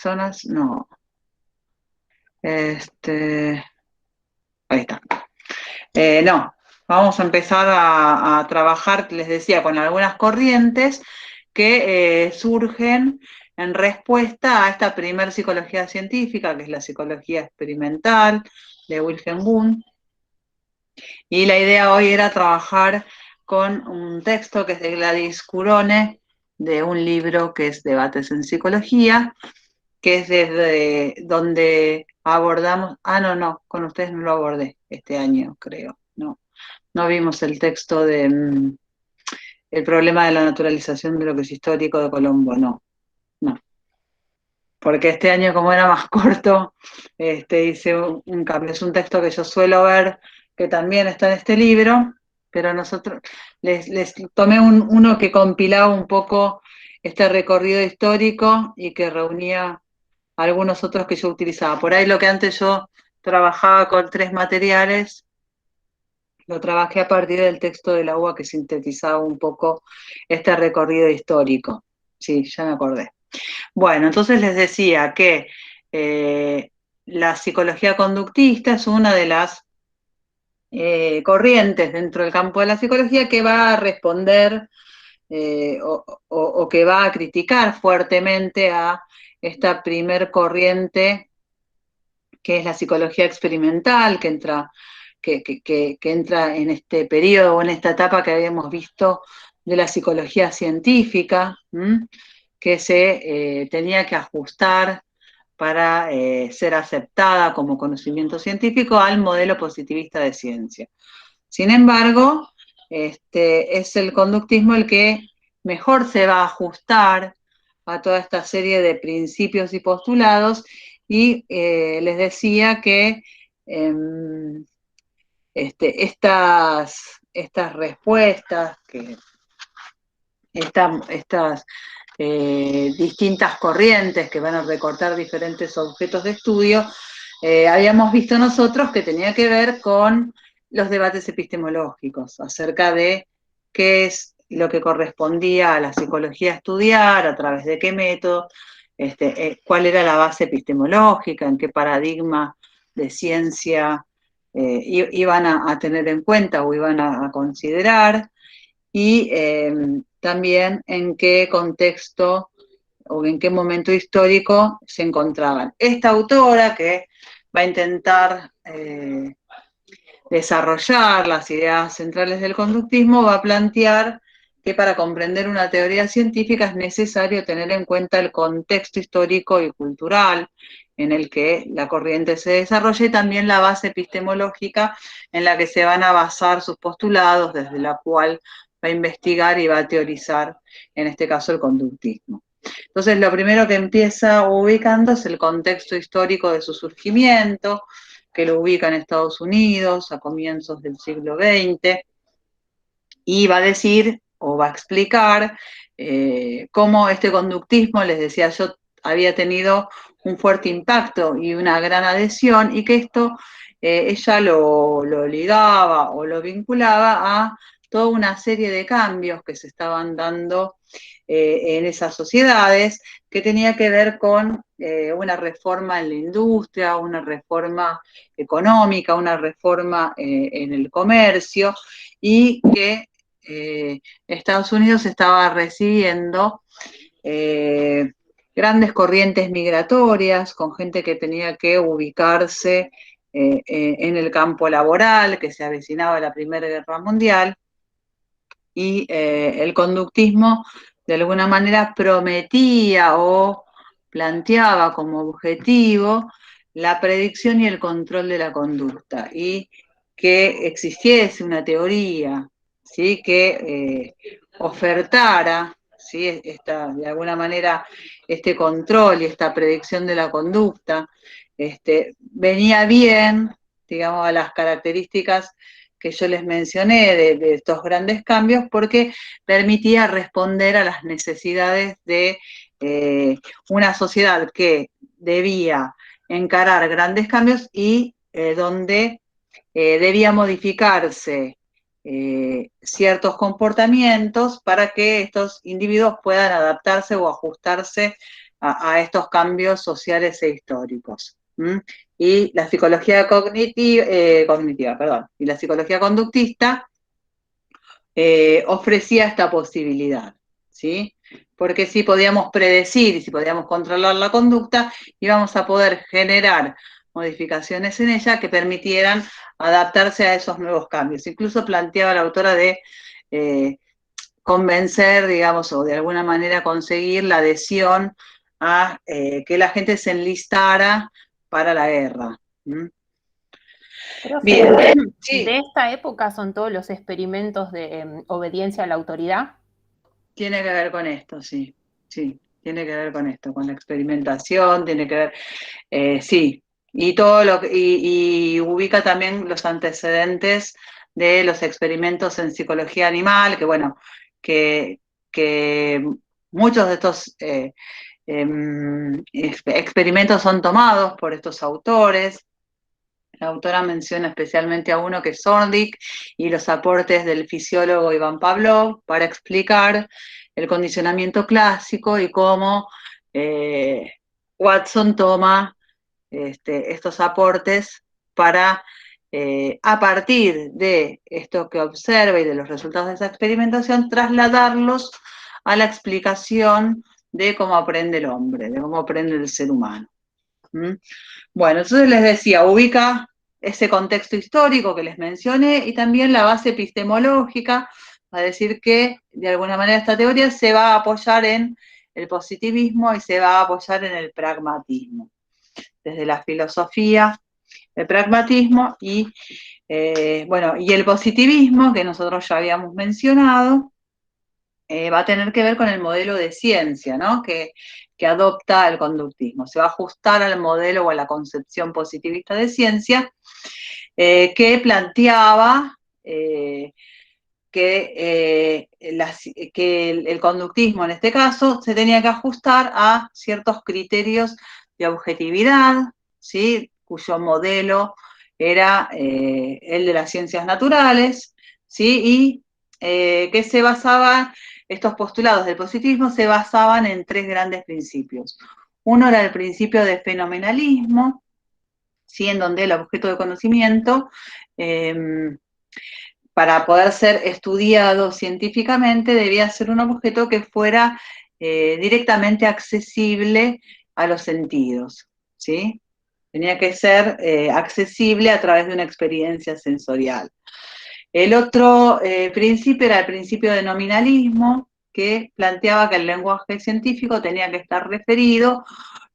Zonas, no. Este, ahí está. No, vamos a empezar a trabajar, les decía, con algunas corrientes que surgen en respuesta a esta primer psicología científica, que es la psicología experimental de Wilhelm Wundt. Y la idea hoy era trabajar con un texto que es de Gladys Curone, de un libro que es Debates en Psicología, que es desde donde abordamos, no, con ustedes no lo abordé este año, creo, no vimos el texto de el problema de la naturalización de lo que es histórico de Colombo, no, porque este año como era más corto, hice un cambio, es un texto que yo suelo ver, que también está en este libro, pero nosotros les tomé uno que compilaba un poco este recorrido histórico y que reunía algunos otros que yo utilizaba. Por ahí lo que antes yo trabajaba con 3 materiales, lo trabajé a partir del texto de la UBA que sintetizaba un poco este recorrido histórico. Sí, ya me acordé. Bueno, entonces les decía que la psicología conductista es una de las corrientes dentro del campo de la psicología que va a responder o que va a criticar fuertemente a esta primer corriente que es la psicología experimental, que entra en este periodo o en esta etapa que habíamos visto de la psicología científica, que se tenía que ajustar para ser aceptada como conocimiento científico al modelo positivista de ciencia. Sin embargo, es el conductismo el que mejor se va a ajustar a toda esta serie de principios y postulados y les decía que eh, estas respuestas, estas distintas corrientes que van a recortar diferentes objetos de estudio, habíamos visto nosotros que tenía que ver con los debates epistemológicos acerca de qué es lo que correspondía a la psicología estudiar, a través de qué método, cuál era la base epistemológica, en qué paradigma de ciencia iban a tener en cuenta o iban a considerar, y también en qué contexto o en qué momento histórico se encontraban. Esta autora que va a intentar desarrollar las ideas centrales del conductismo va a plantear que para comprender una teoría científica es necesario tener en cuenta el contexto histórico y cultural en el que la corriente se desarrolla y también la base epistemológica en la que se van a basar sus postulados, desde la cual va a investigar y va a teorizar, en este caso, el conductismo. Entonces, lo primero que empieza ubicando es el contexto histórico de su surgimiento, que lo ubica en Estados Unidos a comienzos del siglo XX, y va a decir o va a explicar cómo este conductismo, les decía yo, había tenido un fuerte impacto y una gran adhesión, y que esto ella lo ligaba o lo vinculaba a toda una serie de cambios que se estaban dando en esas sociedades, que tenía que ver con una reforma en la industria, una reforma económica, una reforma en el comercio, y que Estados Unidos estaba recibiendo grandes corrientes migratorias con gente que tenía que ubicarse en el campo laboral, que se avecinaba la Primera Guerra Mundial, y el conductismo de alguna manera prometía o planteaba como objetivo la predicción y el control de la conducta, y que existiese una teoría, ¿sí?, que ofertara, ¿sí?, de alguna manera este control y esta predicción de la conducta, venía bien, digamos, a las características que yo les mencioné de estos grandes cambios, porque permitía responder a las necesidades de una sociedad que debía encarar grandes cambios y donde debía modificarse ciertos comportamientos para que estos individuos puedan adaptarse o ajustarse a estos cambios sociales e históricos. Y la psicología cognitiva, perdón, y la psicología conductista ofrecía esta posibilidad, ¿sí? Porque si podíamos predecir y si podíamos controlar la conducta, íbamos a poder generar modificaciones en ella que permitieran adaptarse a esos nuevos cambios. Incluso planteaba la autora de convencer, digamos, o de alguna manera conseguir la adhesión a que la gente se enlistara para la guerra. Profe, Bien, de sí, esta época son todos los experimentos de obediencia a la autoridad. tiene que ver con esto, sí, sí, tiene que ver con esto, con la experimentación, tiene que ver, sí, y todo y ubica también los antecedentes de los experimentos en psicología animal, que bueno, que, que muchos de estos experimentos son tomados por estos autores. La autora menciona especialmente a uno que es Zornig y los aportes del fisiólogo Iván Pavlov para explicar el condicionamiento clásico y cómo Watson toma estos aportes para, a partir de esto que observa y de los resultados de esa experimentación, trasladarlos a la explicación de cómo aprende el hombre, de cómo aprende el ser humano. ¿Mm? Bueno, entonces les decía, ubica ese contexto histórico que les mencioné y también la base epistemológica, a decir que de alguna manera esta teoría se va a apoyar en el positivismo y se va a apoyar en el pragmatismo, desde la filosofía, el pragmatismo y, bueno, y el positivismo, que nosotros ya habíamos mencionado, va a tener que ver con el modelo de ciencia, ¿no? Que adopta el conductismo. Se va a ajustar al modelo o a la concepción positivista de ciencia que planteaba que el conductismo en este caso se tenía que ajustar a ciertos criterios de objetividad, ¿sí? Cuyo modelo era el de las ciencias naturales, ¿sí? Y que se basaba, estos postulados del positivismo se basaban en tres grandes principios. Uno era el principio de fenomenalismo, ¿sí? En donde el objeto de conocimiento para poder ser estudiado científicamente debía ser un objeto que fuera directamente accesible a los sentidos, ¿sí? Tenía que ser accesible a través de una experiencia sensorial. El otro principio era el principio de nominalismo, que planteaba que el lenguaje científico tenía que estar referido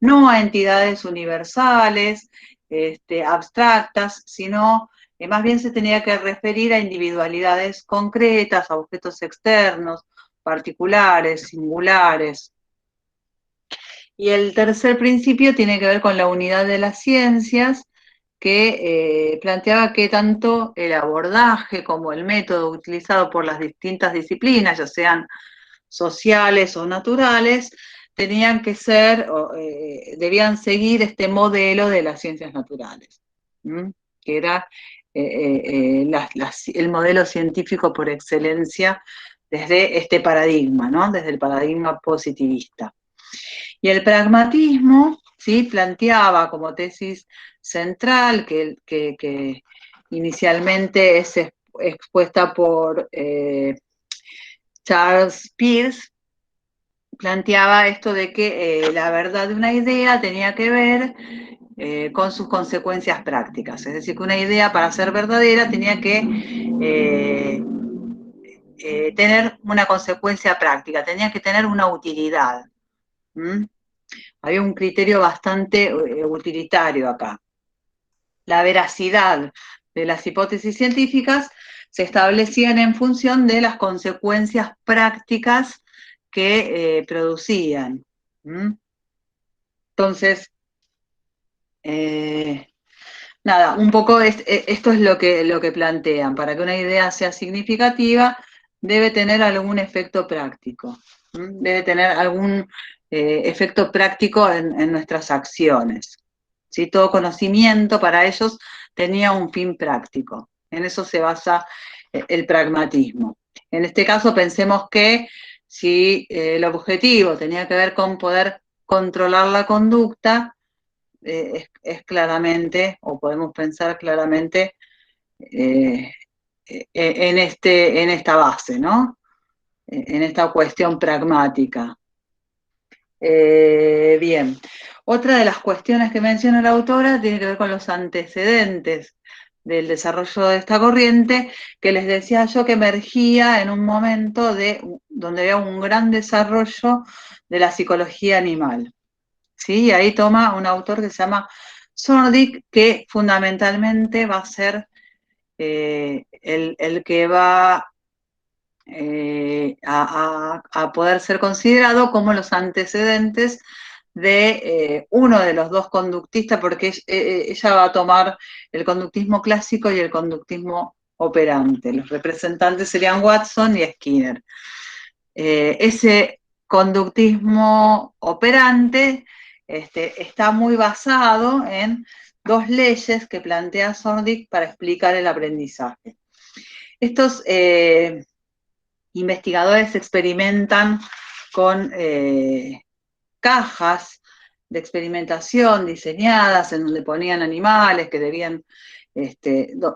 no a entidades universales, abstractas, sino más bien se tenía que referir a individualidades concretas, a objetos externos, particulares, singulares. Y el tercer principio tiene que ver con la unidad de las ciencias, que planteaba que tanto el abordaje como el método utilizado por las distintas disciplinas, ya sean sociales o naturales, tenían que ser, debían seguir este modelo de las ciencias naturales, que era el modelo científico por excelencia desde este paradigma, ¿no? Desde el paradigma positivista. Y el pragmatismo, ¿sí? Planteaba como tesis central, que inicialmente es expuesta por Charles Peirce, planteaba esto de que la verdad de una idea tenía que ver con sus consecuencias prácticas. Es decir, que una idea para ser verdadera tenía que tener una consecuencia práctica, tenía que tener una utilidad. Había un criterio bastante utilitario acá. La veracidad de las hipótesis científicas se establecían en función de las consecuencias prácticas que producían. Entonces, nada, un poco esto es lo que plantean. Para que una idea sea significativa, debe tener algún efecto práctico. Debe tener algún efecto práctico en nuestras acciones. ¿Sí? Todo conocimiento para ellos tenía un fin práctico. En eso se basa el pragmatismo. En este caso pensemos que si el objetivo tenía que ver con poder controlar la conducta es claramente, o podemos pensar claramente en esta base, ¿no? En esta cuestión pragmática. Bien, otra de las cuestiones que menciona la autora tiene que ver con los antecedentes del desarrollo de esta corriente, que les decía yo que emergía en un momento donde había un gran desarrollo de la psicología animal. ¿Sí? Y ahí toma un autor que se llama Zornig, que fundamentalmente va a ser el que va a poder ser considerado como los antecedentes de uno de los dos conductistas, porque ella va a tomar el conductismo clásico y el conductismo operante. Los representantes serían Watson y Skinner. Ese conductismo operante está muy basado en dos leyes que plantea Zornig para explicar el aprendizaje. Estos investigadores experimentan con cajas de experimentación diseñadas en donde ponían animales que debían,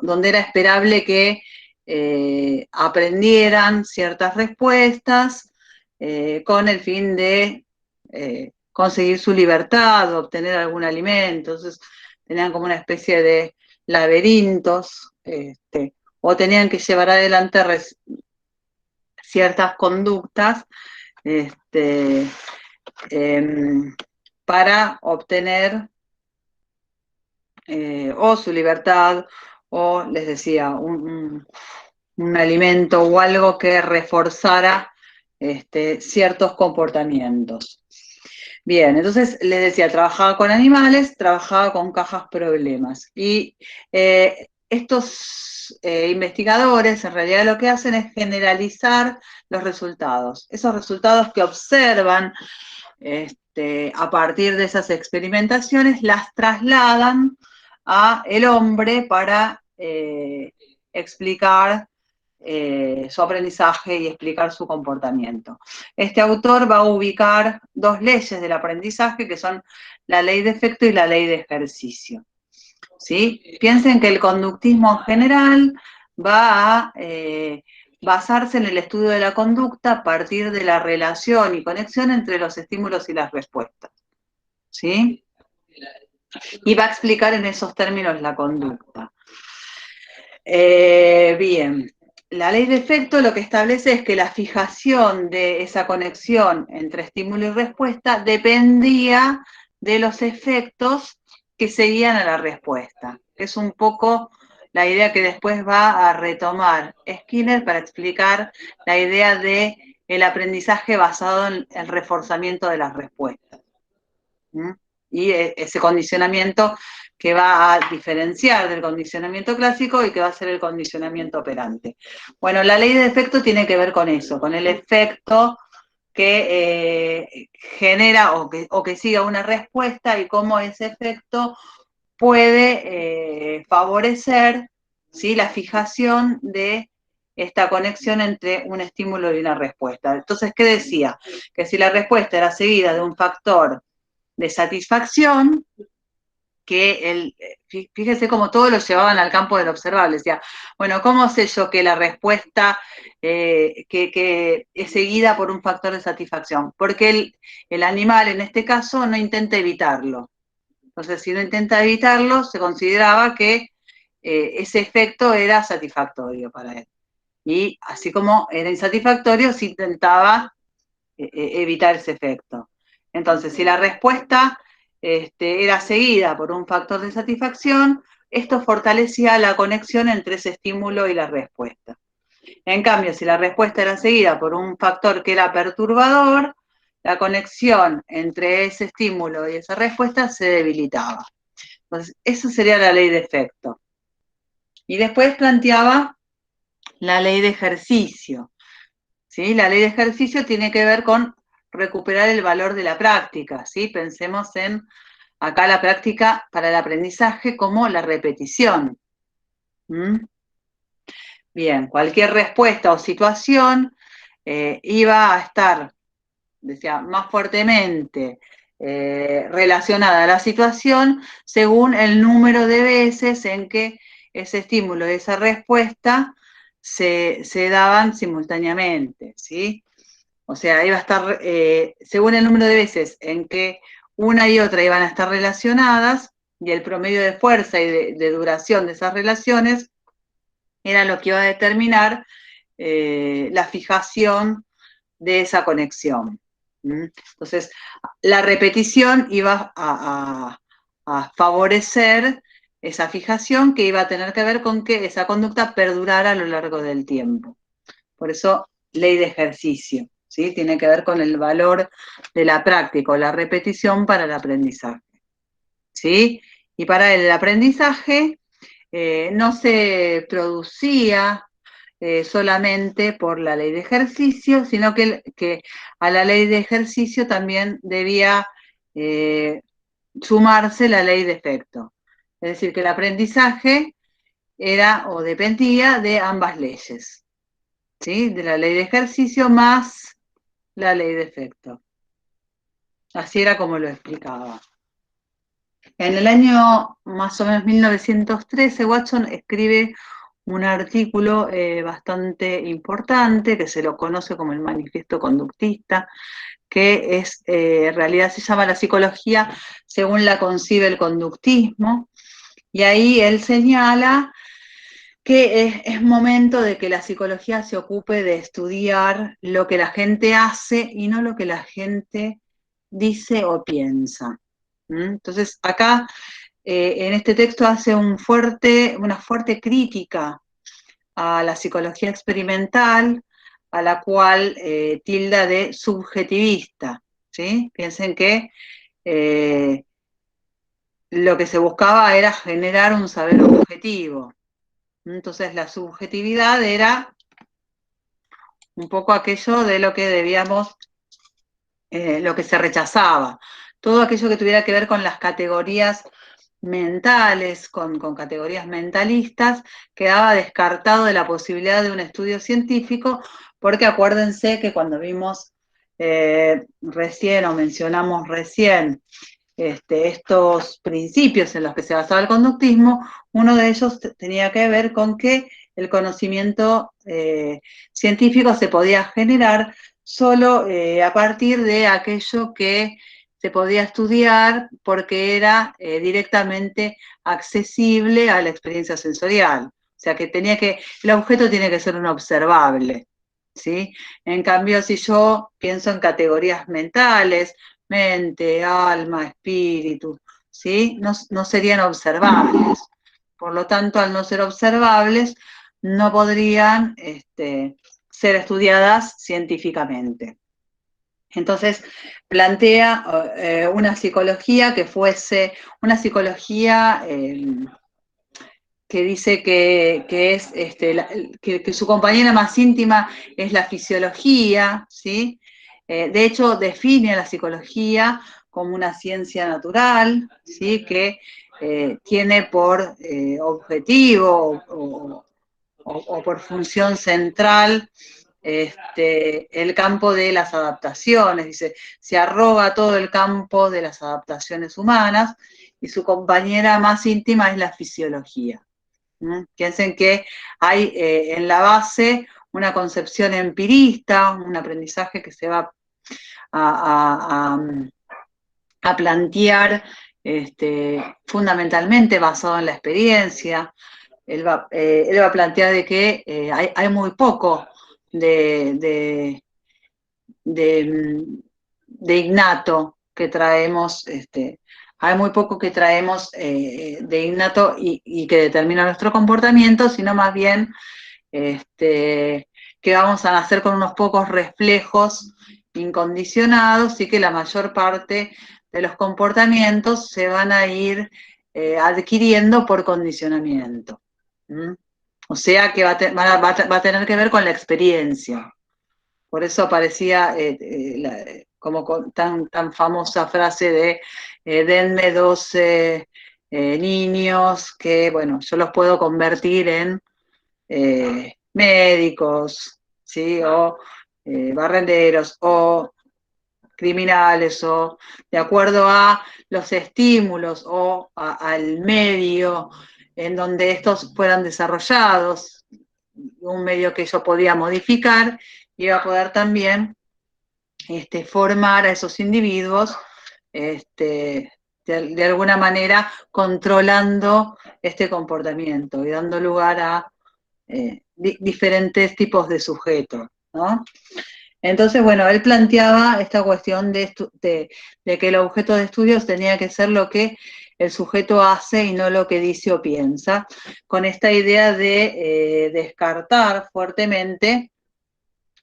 donde era esperable que aprendieran ciertas respuestas con el fin de conseguir su libertad, obtener algún alimento. Entonces tenían como una especie de laberintos, o tenían que llevar adelante ciertas conductas para obtener o su libertad o, les decía, un alimento o algo que reforzara ciertos comportamientos. Bien, entonces les decía, trabajaba con animales, trabajaba con cajas problemas. Y estos investigadores en realidad lo que hacen es generalizar los resultados. Esos resultados que observan a partir de esas experimentaciones, las trasladan a el hombre para explicar su aprendizaje y explicar su comportamiento. Este autor va a ubicar dos leyes del aprendizaje que son la ley de efecto y la ley de ejercicio. ¿Sí? Piensen que el conductismo en general va a basarse en el estudio de la conducta a partir de la relación y conexión entre los estímulos y las respuestas. ¿Sí? Y va a explicar en esos términos la conducta. Bien, la ley de efecto lo que establece es que la fijación de esa conexión entre estímulo y respuesta dependía de los efectos que seguían a la respuesta. Es un poco la idea que después va a retomar Skinner para explicar la idea de el aprendizaje basado en el reforzamiento de las respuestas. Y ese condicionamiento que va a diferenciar del condicionamiento clásico y que va a ser el condicionamiento operante. Bueno, la ley de efecto tiene que ver con eso, con el efecto que genera o que siga una respuesta y cómo ese efecto puede favorecer, ¿sí?, la fijación de esta conexión entre un estímulo y una respuesta. Entonces, ¿qué decía? Que si la respuesta era seguida de un factor de satisfacción, que fíjese cómo todos lo llevaban al campo del observable. Decía, bueno, ¿cómo sé yo que la respuesta que es seguida por un factor de satisfacción? Porque el animal, en este caso, no intenta evitarlo. Entonces, si no intenta evitarlo, se consideraba que ese efecto era satisfactorio para él. Y así como era insatisfactorio, se intentaba evitar ese efecto. Entonces, si la respuesta era seguida por un factor de satisfacción, esto fortalecía la conexión entre ese estímulo y la respuesta. En cambio, si la respuesta era seguida por un factor que era perturbador, la conexión entre ese estímulo y esa respuesta se debilitaba. Entonces, esa sería la ley de efecto. Y después planteaba la ley de ejercicio. ¿Sí? La ley de ejercicio tiene que ver con recuperar el valor de la práctica, ¿sí? Pensemos en acá la práctica para el aprendizaje como la repetición. Bien, cualquier respuesta o situación iba a estar, decía, más fuertemente relacionada a la situación según el número de veces en que ese estímulo y esa respuesta se daban simultáneamente, ¿sí? O sea, iba a estar, según el número de veces en que una y otra iban a estar relacionadas, y el promedio de fuerza y de duración de esas relaciones era lo que iba a determinar la fijación de esa conexión. Entonces, la repetición iba a favorecer esa fijación que iba a tener que ver con que esa conducta perdurara a lo largo del tiempo. Por eso, ley de ejercicio, ¿sí? Tiene que ver con el valor de la práctica o la repetición para el aprendizaje, ¿sí? Y para el aprendizaje no se producía solamente por la ley de ejercicio, sino que a la ley de ejercicio también debía sumarse la ley de efecto. Es decir, que el aprendizaje era o dependía de ambas leyes, ¿sí? De la ley de ejercicio más la ley de efecto. Así era como lo explicaba. En el año más o menos 1913, Watson escribe un artículo bastante importante que se lo conoce como el Manifiesto Conductista, que es, en realidad se llama La psicología según la concibe el conductismo, y ahí él señala que es momento de que la psicología se ocupe de estudiar lo que la gente hace y no lo que la gente dice o piensa. Entonces, acá en este texto hace una fuerte crítica a la psicología experimental, a la cual tilda de subjetivista, ¿sí? Piensen que lo que se buscaba era generar un saber objetivo. Entonces la subjetividad era un poco aquello de lo que debíamos, lo que se rechazaba. Todo aquello que tuviera que ver con las categorías mentales, con categorías mentalistas, quedaba descartado de la posibilidad de un estudio científico, porque acuérdense que cuando vimos recién o mencionamos recién estos principios en los que se basaba el conductismo, uno de ellos tenía que ver con que el conocimiento científico se podía generar solo a partir de aquello que se podía estudiar porque era directamente accesible a la experiencia sensorial. O sea, que el objeto tiene que ser un observable, ¿sí? En cambio, si yo pienso en categorías mentales, mente, alma, espíritu, ¿sí? No serían observables. Por lo tanto, al no ser observables, no podrían ser estudiadas científicamente. Entonces, plantea una psicología que fuese una psicología que dice que su compañera más íntima es la fisiología, ¿sí? De hecho, define a la psicología como una ciencia natural, ¿sí? Que tiene por objetivo o por función central el campo de las adaptaciones. Dice, se arroga todo el campo de las adaptaciones humanas y su compañera más íntima es la fisiología. Piensen que hay en la base una concepción empirista, un aprendizaje que se va a plantear fundamentalmente basado en la experiencia. Él va a plantear de que hay muy poco de, de, de innato que traemos, hay muy poco que traemos de innato y que determina nuestro comportamiento, sino más bien que vamos a nacer con unos pocos reflejos incondicionados y que la mayor parte de los comportamientos se van a ir adquiriendo por condicionamiento. O sea que va a tener que ver con la experiencia. Por eso aparecía como tan famosa frase de denme 12 niños que, bueno, yo los puedo convertir en médicos, ¿sí? O barrenderos, o criminales o de acuerdo a los estímulos o al medio en donde estos fueran desarrollados, un medio que yo podía modificar, iba a poder también formar a esos individuos de alguna manera controlando este comportamiento y dando lugar a diferentes tipos de sujetos, ¿no? Entonces, bueno, él planteaba esta cuestión de que el objeto de estudios tenía que ser lo que el sujeto hace y no lo que dice o piensa, con esta idea de descartar fuertemente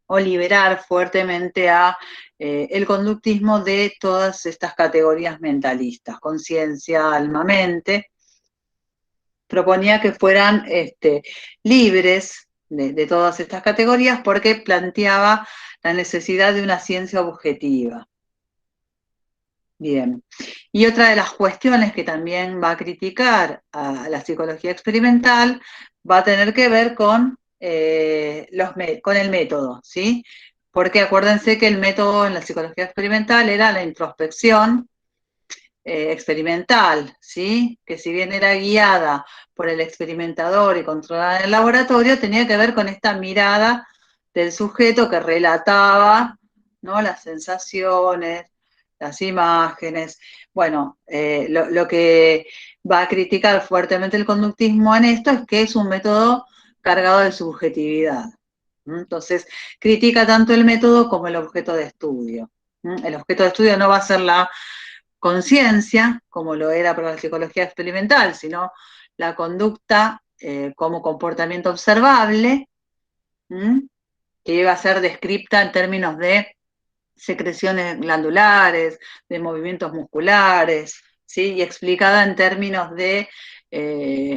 o liberar fuertemente a el conductismo de todas estas categorías mentalistas, conciencia, alma, mente. Proponía que fueran libres de todas estas categorías porque planteaba la necesidad de una ciencia objetiva. Bien. Y otra de las cuestiones que también va a criticar a la psicología experimental va a tener que ver con el método, ¿sí? Porque acuérdense que el método en la psicología experimental era la introspección experimental, ¿sí? Que si bien era guiada por el experimentador y controlada en el laboratorio, tenía que ver con esta mirada del sujeto que relataba, ¿no? Las sensaciones, las imágenes. Bueno, lo que va a criticar fuertemente el conductismo en esto es que es un método cargado de subjetividad. Entonces, critica tanto el método como el objeto de estudio. El objeto de estudio no va a ser la conciencia, como lo era para la psicología experimental, sino la conducta como comportamiento observable, que iba a ser descripta en términos de secreciones glandulares, de movimientos musculares, ¿sí? Y explicada en términos de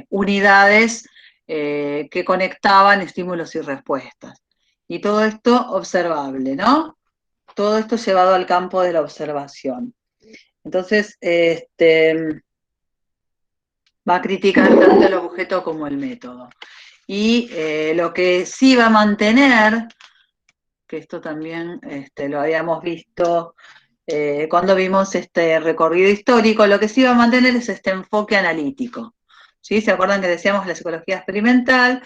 unidades que conectaban estímulos y respuestas. Y todo esto observable, ¿no? Todo esto llevado al campo de la observación. Entonces, va a criticar tanto el objeto como el método. Y lo que sí va a mantener, que esto también lo habíamos visto cuando vimos este recorrido histórico, lo que sí va a mantener es este enfoque analítico. ¿Sí? ¿Se acuerdan que decíamos la psicología experimental?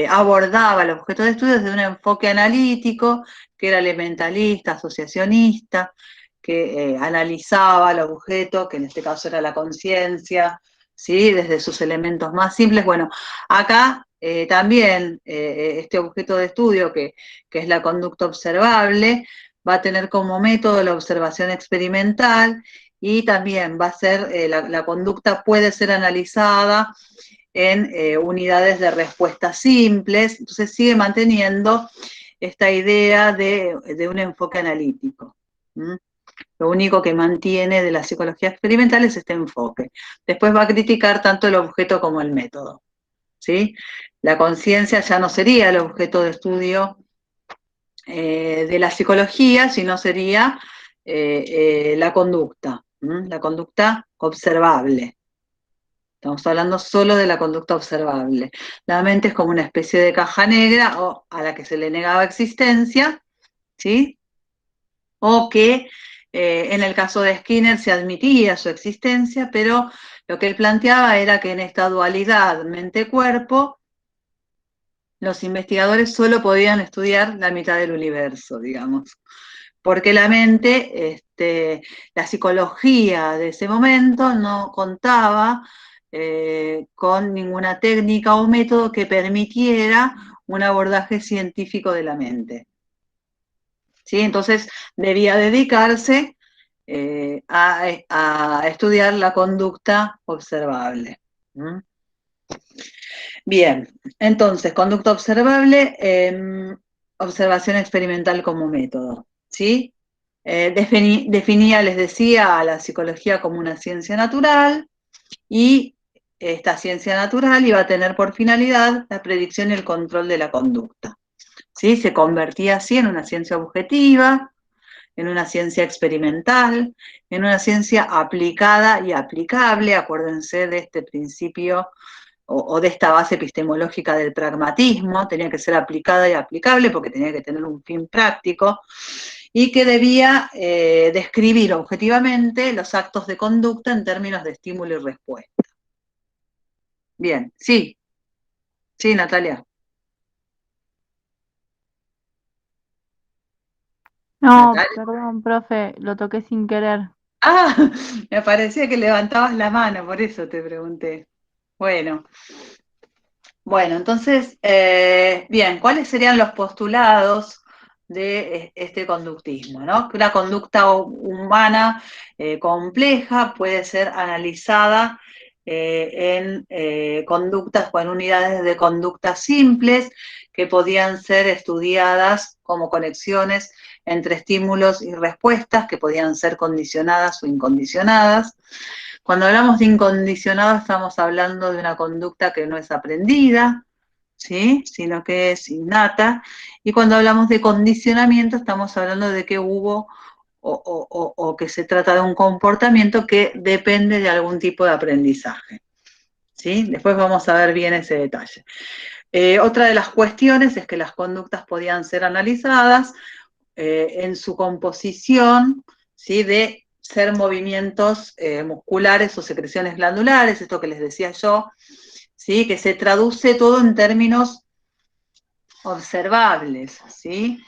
Abordaba el objeto de estudio desde un enfoque analítico, que era elementalista, asociacionista, que analizaba el objeto, que en este caso era la conciencia, ¿sí? Desde sus elementos más simples. Bueno, acá también este objeto de estudio, que es la conducta observable, va a tener como método la observación experimental y también va a ser, la conducta puede ser analizada en unidades de respuesta simples, entonces sigue manteniendo esta idea de un enfoque analítico. Lo único que mantiene de la psicología experimental es este enfoque. Después va a criticar tanto el objeto como el método, ¿sí? La conciencia ya no sería el objeto de estudio de la psicología, sino sería la conducta observable. Estamos hablando solo de la conducta observable. La mente es como una especie de caja negra o a la que se le negaba existencia, ¿sí? O que en el caso de Skinner se admitía su existencia, pero lo que él planteaba era que en esta dualidad mente-cuerpo, los investigadores solo podían estudiar la mitad del universo, digamos. Porque la mente, la psicología de ese momento no contaba con ninguna técnica o método que permitiera un abordaje científico de la mente. ¿Sí? Entonces debía dedicarse a estudiar la conducta observable. Bien, entonces, conducta observable, observación experimental como método, ¿sí? Definía, les decía, a la psicología como una ciencia natural y esta ciencia natural iba a tener por finalidad la predicción y el control de la conducta. ¿Sí? Se convertía así en una ciencia objetiva, en una ciencia experimental, en una ciencia aplicada y aplicable. Acuérdense de este principio o de esta base epistemológica del pragmatismo, tenía que ser aplicada y aplicable porque tenía que tener un fin práctico. y que debía describir objetivamente los actos de conducta en términos de estímulo y respuesta. Bien, sí, Natalia. No, Natalia. perdón, profe, lo toqué sin querer. Ah, me parecía que levantabas la mano, por eso te pregunté. Bueno, entonces, bien, ¿cuáles serían los postulados de este conductismo, ¿no? Que una conducta humana compleja puede ser analizada en conductas o en unidades de conducta simples que podían ser estudiadas como conexiones entre estímulos y respuestas que podían ser condicionadas o incondicionadas. Cuando hablamos de incondicionado estamos hablando de una conducta que no es aprendida, ¿sí? Sino que es innata. Y cuando hablamos de condicionamiento estamos hablando de que hubo o que se trata de un comportamiento que depende de algún tipo de aprendizaje, ¿sí? Después vamos a ver bien ese detalle. Otra de las cuestiones es que las conductas podían ser analizadas en su composición, ¿sí? De ser movimientos musculares o secreciones glandulares, esto que les decía yo, ¿sí? Que se traduce todo en términos observables, ¿sí?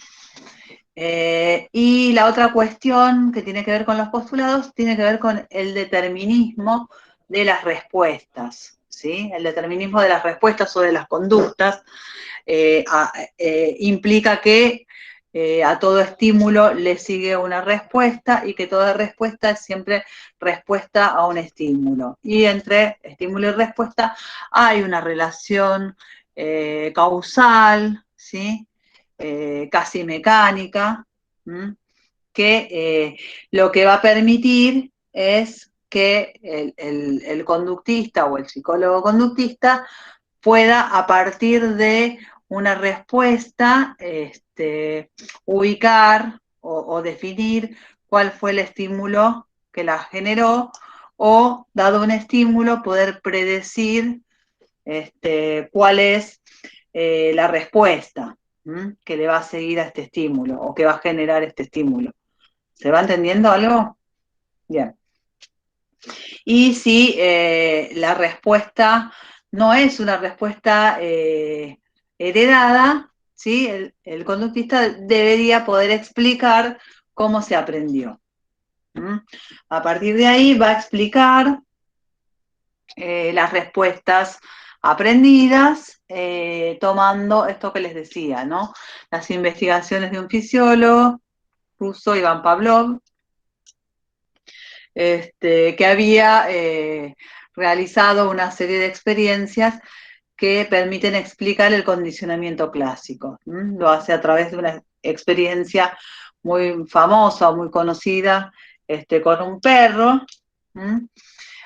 Y la otra cuestión que tiene que ver con los postulados tiene que ver con el determinismo de las respuestas, ¿sí? El determinismo de las respuestas o de las conductas implica que a todo estímulo le sigue una respuesta y que toda respuesta es siempre respuesta a un estímulo. Y entre estímulo y respuesta hay una relación causal, ¿sí? Casi mecánica, que lo que va a permitir es que el conductista o el psicólogo conductista pueda, a partir de una respuesta, ubicar o definir cuál fue el estímulo que la generó, o, dado un estímulo, poder predecir cuál es la respuesta que le va a seguir a este estímulo o que va a generar este estímulo. ¿Se va entendiendo algo? Bien. Y si la respuesta no es una respuesta heredada, ¿sí? El conductista debería poder explicar cómo se aprendió. A partir de ahí va a explicar las respuestas aprendidas, tomando esto que les decía, ¿no? Las investigaciones de un fisiólogo ruso, Iván Pavlov, que había realizado una serie de experiencias que permiten explicar el condicionamiento clásico. Lo hace a través de una experiencia muy famosa, muy conocida, con un perro,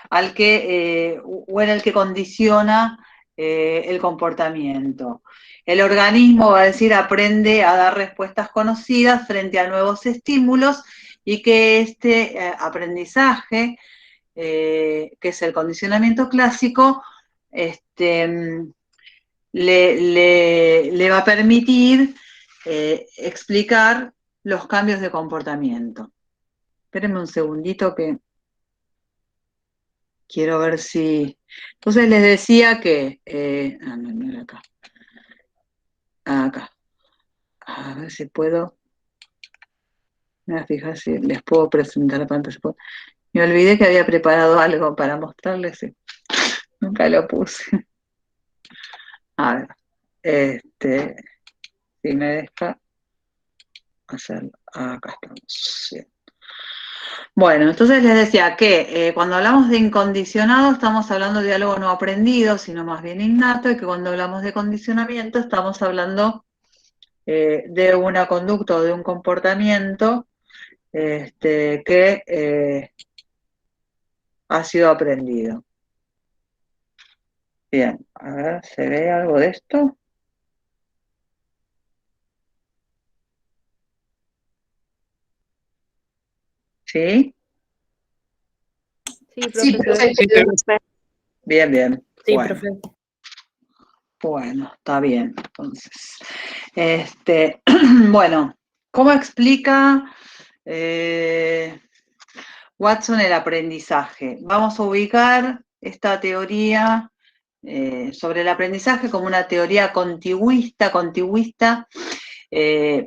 al que, o en el que condiciona el comportamiento. El organismo, va a decir, aprende a dar respuestas conocidas frente a nuevos estímulos y que este aprendizaje, que es el condicionamiento clásico, le va a permitir explicar los cambios de comportamiento. Espérenme un segundito que quiero ver si... Entonces les decía que... no era acá. Acá. A ver si puedo... Me voy a fijar si les puedo presentar la pantalla. Me olvidé que había preparado algo para mostrarles. Nunca lo puse. A ver. Si me deja hacerlo. Acá estamos. Sí. Bueno, entonces les decía que cuando hablamos de incondicionado estamos hablando de algo no aprendido, sino más bien innato, y que cuando hablamos de condicionamiento estamos hablando de una conducta o de un comportamiento que ha sido aprendido. Bien, a ver, ¿se ve algo de esto? ¿Sí? Sí, Sí, profe. profe. Bien, bien. Sí, Bueno. profe. Bueno, está bien, entonces. Bueno, ¿Cómo explica Watson el aprendizaje? Vamos a ubicar esta teoría sobre el aprendizaje como una teoría contiguista,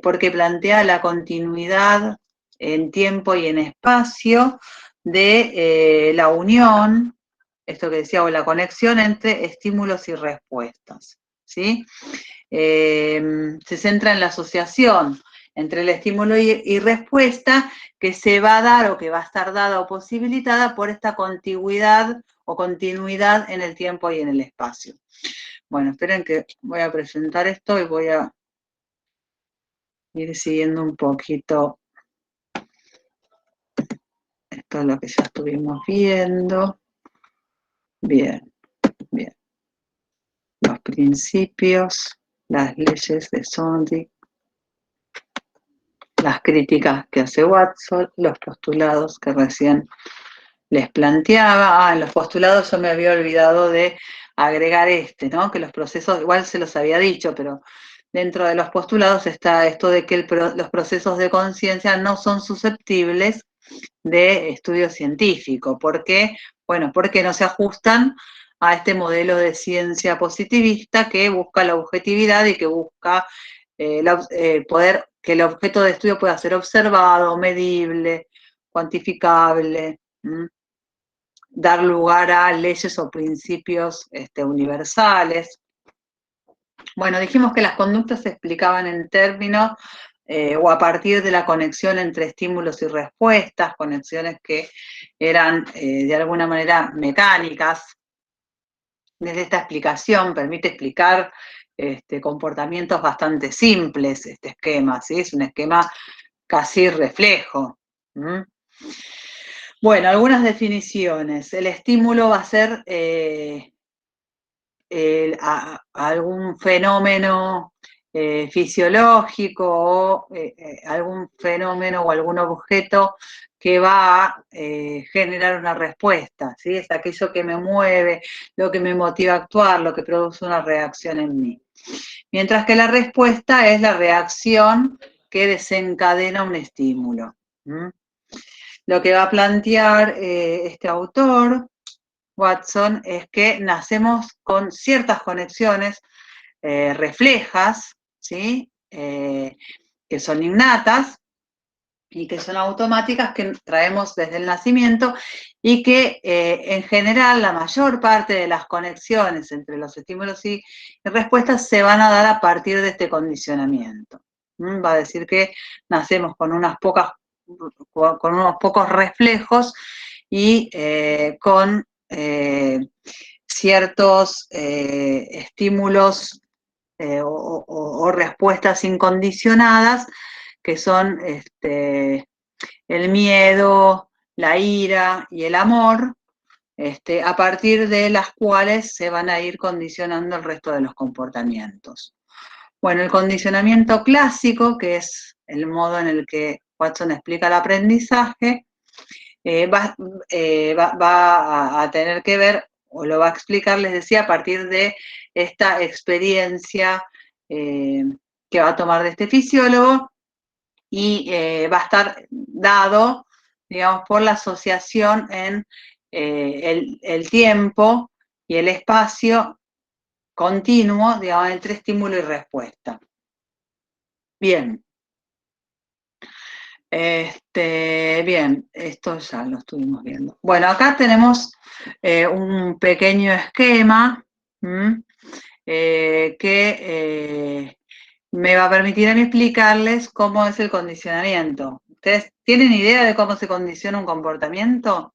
porque plantea la continuidad en tiempo y en espacio de la unión, esto que decía, o la conexión entre estímulos y respuestas, ¿sí? Se centra en la asociación entre el estímulo y respuesta que se va a dar o que va a estar dada o posibilitada por esta contiguidad o continuidad en el tiempo y en el espacio. Bueno, esperen que voy a presentar esto y voy a ir siguiendo un poquito. Esto es lo que ya estuvimos viendo. Bien, bien. Los principios, las leyes de Sondic, las críticas que hace Watson, los postulados que recién les planteaba. En los postulados yo me había olvidado de agregar ¿no? Que los procesos, igual se los había dicho, pero dentro de los postulados está esto de que los procesos de conciencia no son susceptibles de estudio científico. ¿Por qué? Bueno, porque no se ajustan a este modelo de ciencia positivista que busca la objetividad y que busca poder que el objeto de estudio pueda ser observado, medible, cuantificable, dar lugar a leyes o principios universales. Bueno, dijimos que las conductas se explicaban en términos o a partir de la conexión entre estímulos y respuestas, conexiones que eran de alguna manera mecánicas. Desde esta explicación permite explicar comportamientos bastante simples, este esquema, ¿sí? Es un esquema casi reflejo. Bueno, algunas definiciones. El estímulo va a ser algún fenómeno fisiológico o algún fenómeno o algún objeto que va a generar una respuesta, ¿sí? Es aquello que me mueve, lo que me motiva a actuar, lo que produce una reacción en mí. Mientras que la respuesta es la reacción que desencadena un estímulo. Lo que va a plantear este autor, Watson, es que nacemos con ciertas conexiones reflejas, ¿sí? Que son innatas y que son automáticas, que traemos desde el nacimiento y que en general la mayor parte de las conexiones entre los estímulos y respuestas se van a dar a partir de este condicionamiento. Va a decir que nacemos con unos pocos reflejos y con ciertos estímulos o respuestas incondicionadas, que son el miedo, la ira y el amor, a partir de las cuales se van a ir condicionando el resto de los comportamientos. Bueno, el condicionamiento clásico, que es el modo en el que Watson explica el aprendizaje, va a tener que ver, o lo va a explicar, les decía, a partir de esta experiencia que va a tomar de este fisiólogo y va a estar dado, digamos, por la asociación en el tiempo y el espacio continuo, digamos, entre estímulo y respuesta. Bien. Bien, esto ya lo estuvimos viendo. Bueno, acá tenemos un pequeño esquema que me va a permitir a mí explicarles cómo es el condicionamiento. ¿Ustedes tienen idea de cómo se condiciona un comportamiento?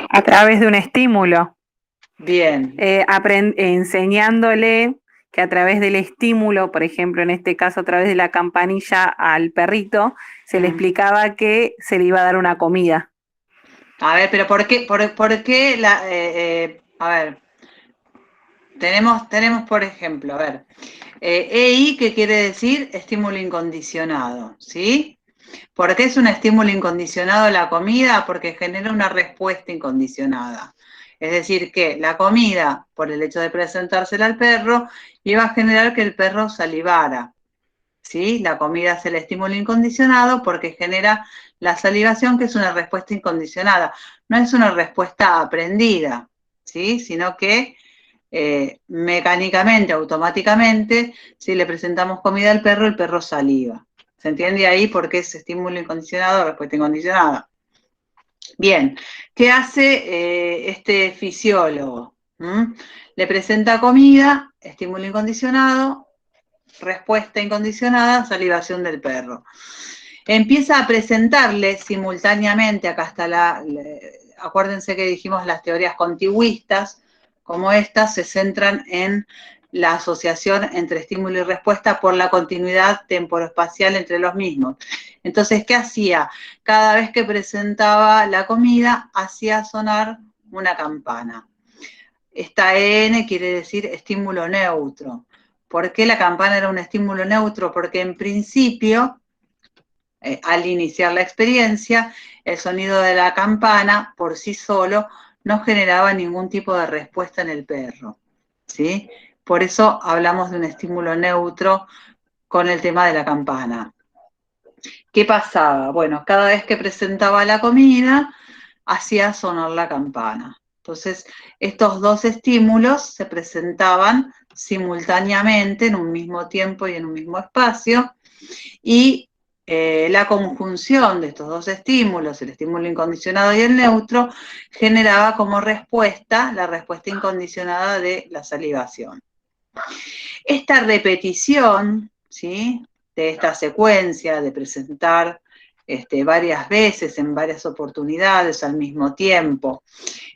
A través de un estímulo. Bien. Enseñándole que a través del estímulo, por ejemplo, en este caso a través de la campanilla al perrito, se le explicaba que se le iba a dar una comida. A ver, pero ¿por qué a ver, tenemos, por ejemplo, a ver, EI, que quiere decir estímulo incondicionado, ¿sí? ¿Por qué es un estímulo incondicionado la comida? Porque genera una respuesta incondicionada. Es decir, que la comida, por el hecho de presentársela al perro, iba a generar que el perro salivara. ¿sí? La comida es el estímulo incondicionado porque genera la salivación, que es una respuesta incondicionada. No es una respuesta aprendida, ¿sí? Sino que mecánicamente, automáticamente, si le presentamos comida al perro, el perro saliva. ¿Se entiende ahí por qué es estímulo incondicionado, respuesta incondicionada? Bien, ¿qué hace este fisiólogo? Le presenta comida, estímulo incondicionado, respuesta incondicionada, salivación del perro. Empieza a presentarle simultáneamente, acá está acuérdense que dijimos las teorías contigüistas, como estas se centran en la asociación entre estímulo y respuesta por la continuidad temporoespacial entre los mismos. Entonces, ¿qué hacía? Cada vez que presentaba la comida, hacía sonar una campana. Esta N quiere decir estímulo neutro. ¿Por qué la campana era un estímulo neutro? Porque en principio, al iniciar la experiencia, el sonido de la campana por sí solo no generaba ningún tipo de respuesta en el perro, ¿sí? Por eso hablamos de un estímulo neutro con el tema de la campana. ¿Qué pasaba? Bueno, cada vez que presentaba la comida, hacía sonar la campana. Entonces, estos dos estímulos se presentaban simultáneamente en un mismo tiempo y en un mismo espacio, y la conjunción de estos dos estímulos, el estímulo incondicionado y el neutro, generaba como respuesta la respuesta incondicionada de la salivación. Esta repetición, ¿sí?, de esta secuencia de presentar varias veces, en varias oportunidades al mismo tiempo,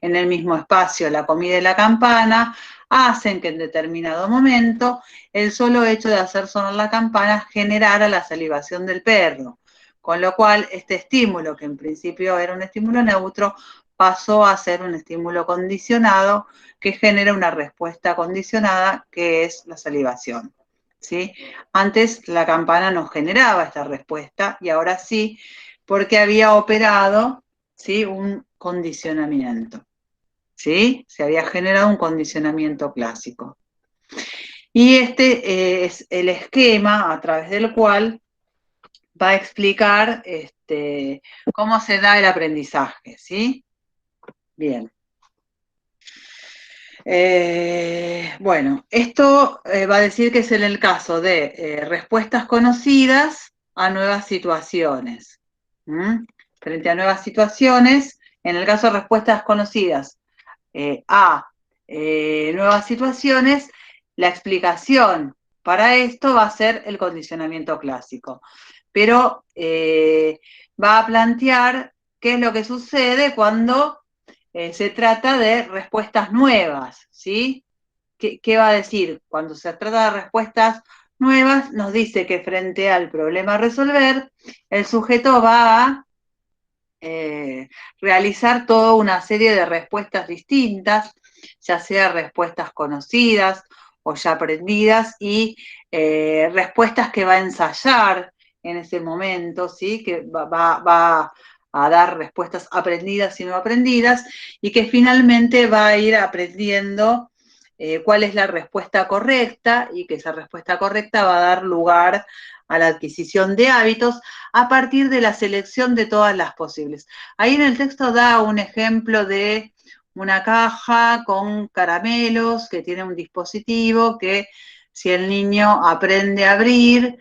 en el mismo espacio, la comida y la campana, hacen que en determinado momento el solo hecho de hacer sonar la campana generara la salivación del perro, con lo cual este estímulo, que en principio era un estímulo neutro, pasó a ser un estímulo condicionado que genera una respuesta condicionada, que es la salivación, ¿sí? Antes la campana no generaba esta respuesta y ahora sí, porque había operado, ¿sí?, un condicionamiento, ¿sí? Se había generado un condicionamiento clásico. Y este es el esquema a través del cual va a explicar cómo se da el aprendizaje, ¿sí? Bien. Bueno, esto va a decir que es en el caso de respuestas conocidas a nuevas situaciones. Frente a nuevas situaciones, en el caso de respuestas conocidas a nuevas situaciones, la explicación para esto va a ser el condicionamiento clásico. Pero va a plantear qué es lo que sucede cuando se trata de respuestas nuevas, ¿sí? ¿Qué va a decir? Cuando se trata de respuestas nuevas, nos dice que frente al problema a resolver, el sujeto va a realizar toda una serie de respuestas distintas, ya sea respuestas conocidas o ya aprendidas, y respuestas que va a ensayar en ese momento, ¿sí? Que va a dar respuestas aprendidas y no aprendidas, y que finalmente va a ir aprendiendo cuál es la respuesta correcta, y que esa respuesta correcta va a dar lugar a la adquisición de hábitos a partir de la selección de todas las posibles. Ahí en el texto da un ejemplo de una caja con caramelos que tiene un dispositivo que, si el niño aprende a abrir,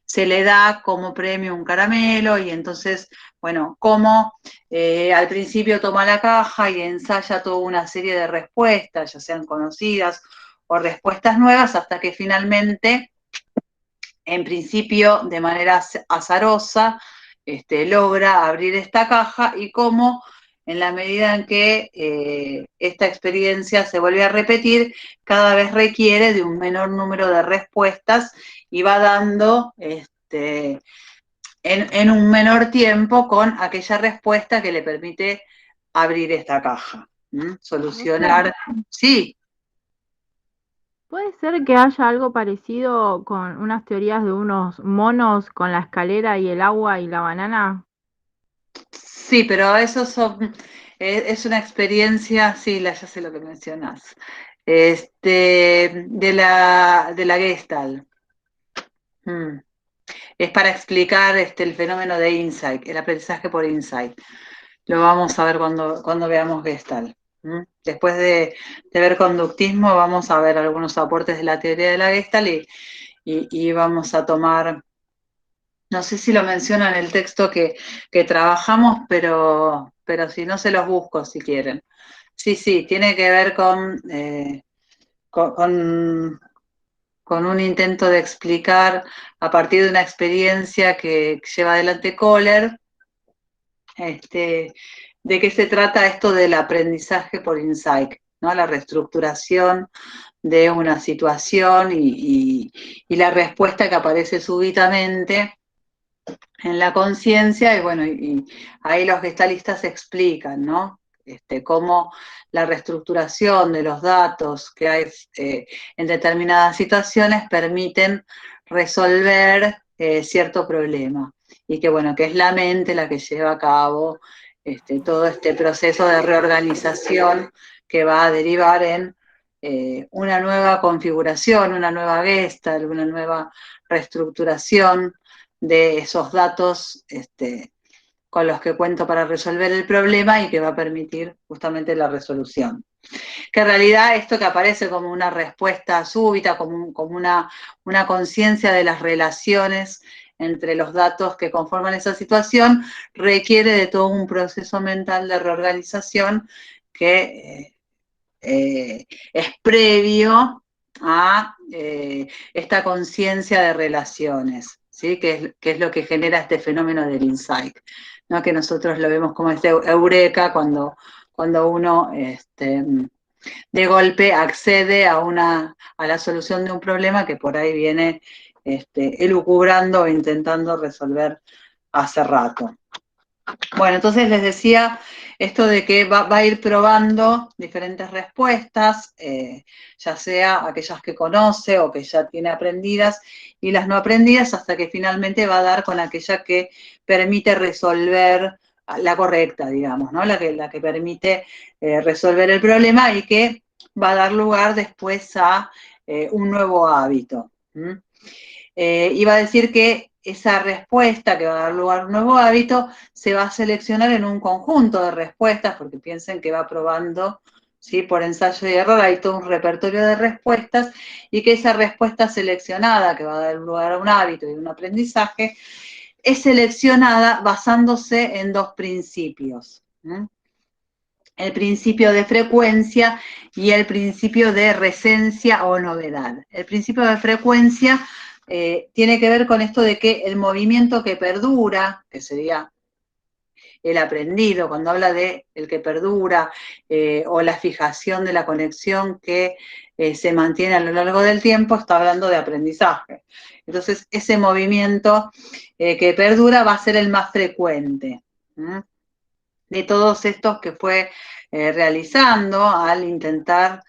se le da como premio un caramelo, y entonces, bueno, como al principio toma la caja y ensaya toda una serie de respuestas, ya sean conocidas o respuestas nuevas, hasta que finalmente, en principio de manera azarosa, logra abrir esta caja, y cómo, en la medida en que esta experiencia se vuelve a repetir, cada vez requiere de un menor número de respuestas y va dando en un menor tiempo con aquella respuesta que le permite abrir esta caja. Solucionar, sí. ¿Puede ser que haya algo parecido con unas teorías de unos monos con la escalera y el agua y la banana? Sí, pero eso es una experiencia, sí, ya sé lo que mencionas, de la Gestalt. Mm. Es para explicar el fenómeno de insight, el aprendizaje por insight. Lo vamos a ver cuando veamos Gestalt. Después de ver conductismo, vamos a ver algunos aportes de la teoría de la Gestalt y vamos a tomar, no sé si lo menciona en el texto que trabajamos, pero si no se los busco si quieren. Sí, tiene que ver con un intento de explicar a partir de una experiencia que lleva adelante Kohler, de qué se trata esto del aprendizaje por insight, ¿no? La reestructuración de una situación y la respuesta que aparece súbitamente en la conciencia, y bueno, y ahí los gestalistas explican, ¿no? Cómo la reestructuración de los datos que hay en determinadas situaciones permiten resolver cierto problema. Y que bueno, que es la mente la que lleva a cabo todo este proceso de reorganización que va a derivar en una nueva configuración, una nueva Gestalt, una nueva reestructuración de esos datos con los que cuento para resolver el problema y que va a permitir justamente la resolución. Que en realidad esto que aparece como una respuesta súbita, como una conciencia de las relaciones entre los datos que conforman esa situación, requiere de todo un proceso mental de reorganización que es previo a esta conciencia de relaciones, ¿sí? Que es lo que genera este fenómeno del insight, ¿no? Que nosotros lo vemos como este eureka cuando uno de golpe accede a la solución de un problema que por ahí viene elucubrando o intentando resolver hace rato. Bueno, entonces les decía esto de que va a ir probando diferentes respuestas, ya sea aquellas que conoce o que ya tiene aprendidas y las no aprendidas, hasta que finalmente va a dar con aquella que permite resolver la correcta, digamos, ¿no? La que permite resolver el problema y que va a dar lugar después a un nuevo hábito. Iba a decir que esa respuesta que va a dar lugar a un nuevo hábito se va a seleccionar en un conjunto de respuestas, porque piensen que va probando, ¿sí? Por ensayo y error, hay todo un repertorio de respuestas, y que esa respuesta seleccionada que va a dar lugar a un hábito y un aprendizaje, es seleccionada basándose en dos principios. El principio de frecuencia y el principio de recencia o novedad. El principio de frecuencia tiene que ver con esto de que el movimiento que perdura, que sería el aprendido, cuando habla de el que perdura, o la fijación de la conexión que se mantiene a lo largo del tiempo, está hablando de aprendizaje. Entonces, ese movimiento que perdura va a ser el más frecuente. De todos estos que fue realizando al intentar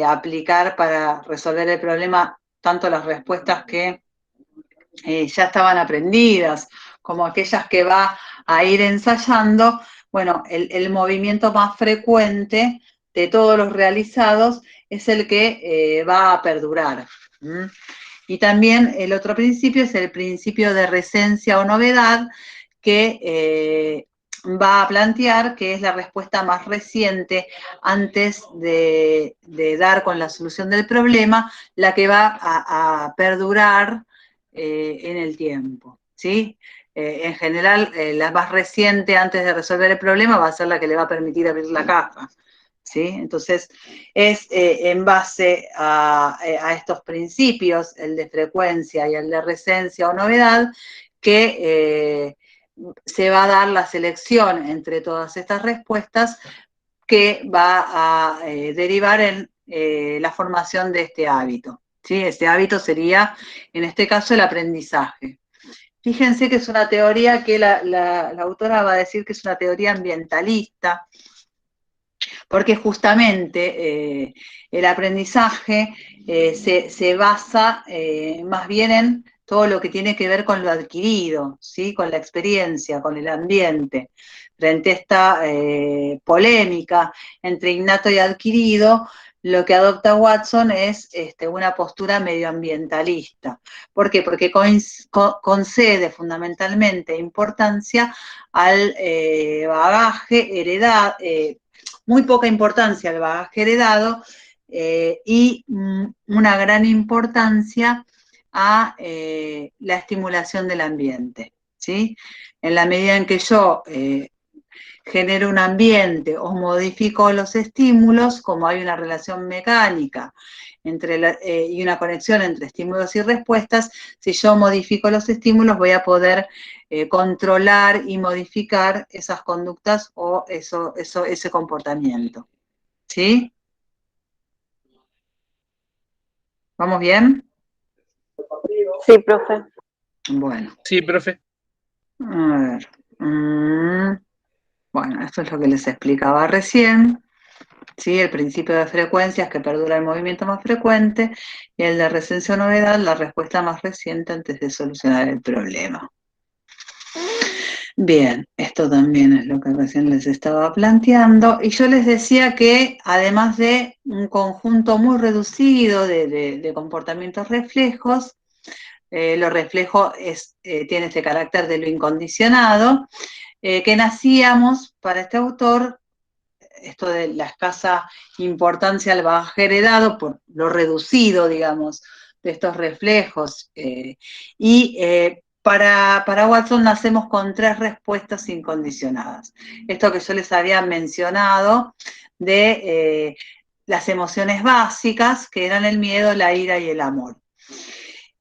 aplicar para resolver el problema tanto las respuestas que ya estaban aprendidas como aquellas que va a ir ensayando. Bueno, el movimiento más frecuente de todos los realizados es el que va a perdurar. Y también el otro principio es el principio de recencia o novedad, que va a plantear que es la respuesta más reciente antes de dar con la solución del problema, la que va a perdurar en el tiempo, ¿sí? En general, la más reciente antes de resolver el problema va a ser la que le va a permitir abrir la caja, ¿sí? Entonces, es en base a estos principios, el de frecuencia y el de recencia o novedad, que se va a dar la selección entre todas estas respuestas que va a derivar en la formación de este hábito. ¿Sí? Este hábito sería, en este caso, el aprendizaje. Fíjense que es una teoría que la autora va a decir que es una teoría ambientalista, porque justamente el aprendizaje se basa más bien en todo lo que tiene que ver con lo adquirido, ¿sí? Con la experiencia, con el ambiente. Frente a esta polémica entre innato y adquirido, lo que adopta Watson es una postura medioambientalista. ¿Por qué? Porque concede fundamentalmente importancia al bagaje heredado, muy poca importancia al bagaje heredado y una gran importancia a la estimulación del ambiente, ¿sí? En la medida en que yo genero un ambiente o modifico los estímulos, como hay una relación mecánica y una conexión entre estímulos y respuestas, si yo modifico los estímulos voy a poder controlar y modificar esas conductas o ese comportamiento. ¿Sí? ¿Vamos bien? Sí, profe. Bueno. Sí, profe. A ver. Bueno, esto es lo que les explicaba recién. ¿Sí? El principio de frecuencias que perdura el movimiento más frecuente y el de recencia o novedad, la respuesta más reciente antes de solucionar el problema. Bien, esto también es lo que recién les estaba planteando. Y yo les decía que además de un conjunto muy reducido de comportamientos reflejos, lo reflejo tiene este carácter de lo incondicionado, que nacíamos para este autor, esto de la escasa importancia al bagaje heredado, por lo reducido, digamos, de estos reflejos. Para Watson nacemos con 3 respuestas incondicionadas. Esto que yo les había mencionado de las emociones básicas, que eran el miedo, la ira y el amor.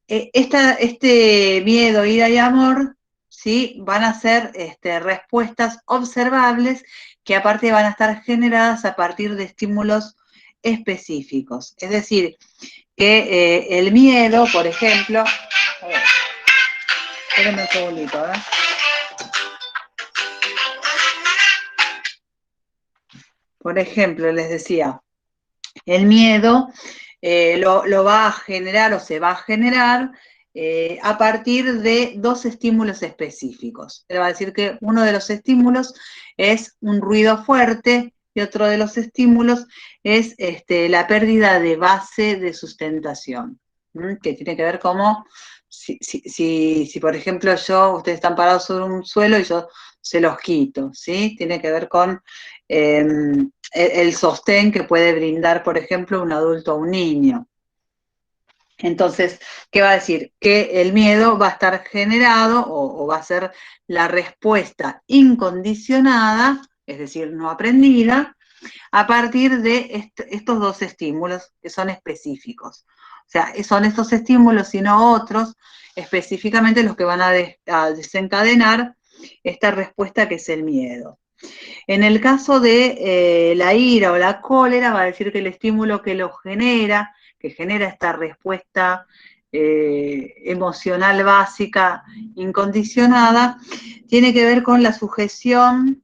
Este miedo, ira y amor, ¿sí? Van a ser respuestas observables que aparte van a estar generadas a partir de estímulos específicos. Es decir, que el miedo, por ejemplo, a ver, espérenme un segundito, ¿eh? Por ejemplo, les decía, el miedo lo va a generar o se va a generar a partir de 2 estímulos específicos. Él va a decir que uno de los estímulos es un ruido fuerte y otro de los estímulos es la pérdida de base de sustentación, que tiene que ver como si por ejemplo ustedes están parados sobre un suelo y yo se los quito, ¿sí? Tiene que ver con el sostén que puede brindar, por ejemplo, un adulto o un niño. Entonces, ¿qué va a decir? Que el miedo va a estar generado o va a ser la respuesta incondicionada, es decir, no aprendida, a partir de estos 2 estímulos que son específicos. O sea, son estos estímulos y no otros específicamente los que van a desencadenar esta respuesta que es el miedo. En el caso de la ira o la cólera, va a decir que el estímulo que genera esta respuesta emocional básica incondicionada, tiene que ver con la sujeción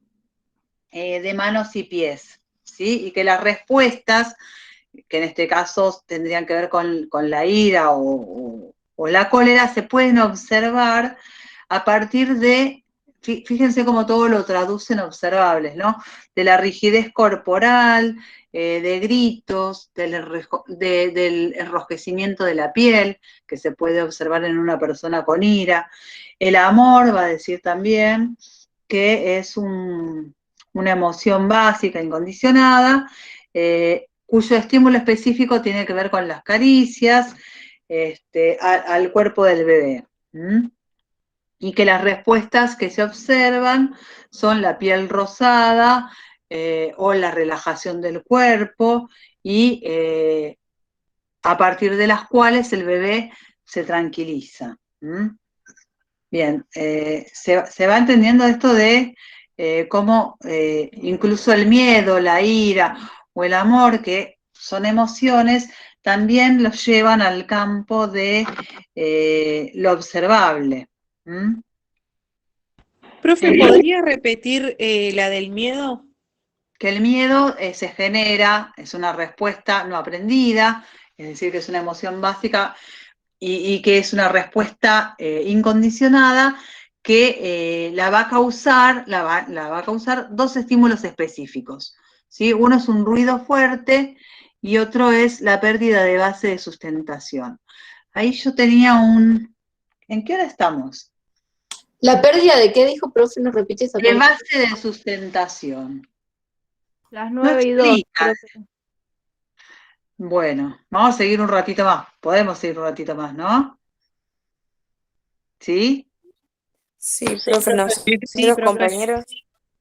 de manos y pies, ¿sí? Y que las respuestas, que en este caso tendrían que ver con la ira o la cólera, se pueden observar a partir de, fíjense cómo todo lo traducen observables, ¿no? De la rigidez corporal, de gritos, del enrojecimiento de la piel, que se puede observar en una persona con ira. El amor, va a decir también, que es una emoción básica, incondicionada, cuyo estímulo específico tiene que ver con las caricias al cuerpo del bebé. Y que las respuestas que se observan son la piel rosada o la relajación del cuerpo y a partir de las cuales el bebé se tranquiliza. Bien, se va entendiendo esto de cómo incluso el miedo, la ira o el amor, que son emociones, también los llevan al campo de lo observable. Profe, ¿podría repetir la del miedo? Que el miedo se genera, es una respuesta no aprendida, es decir, que es una emoción básica y que es una respuesta incondicionada que la va a causar 2 estímulos específicos, ¿sí? Uno es un ruido fuerte y otro es la pérdida de base de sustentación. Ahí yo tenía ¿en qué hora estamos? ¿La pérdida de qué dijo, profe? ¿Nos repite esa De parte? base de sustentación. Las No 9:02, explica. profe. Bueno, vamos a seguir un ratito más. Podemos seguir un ratito más, ¿no? ¿Sí? Sí, profe, Sí, los profe. compañeros.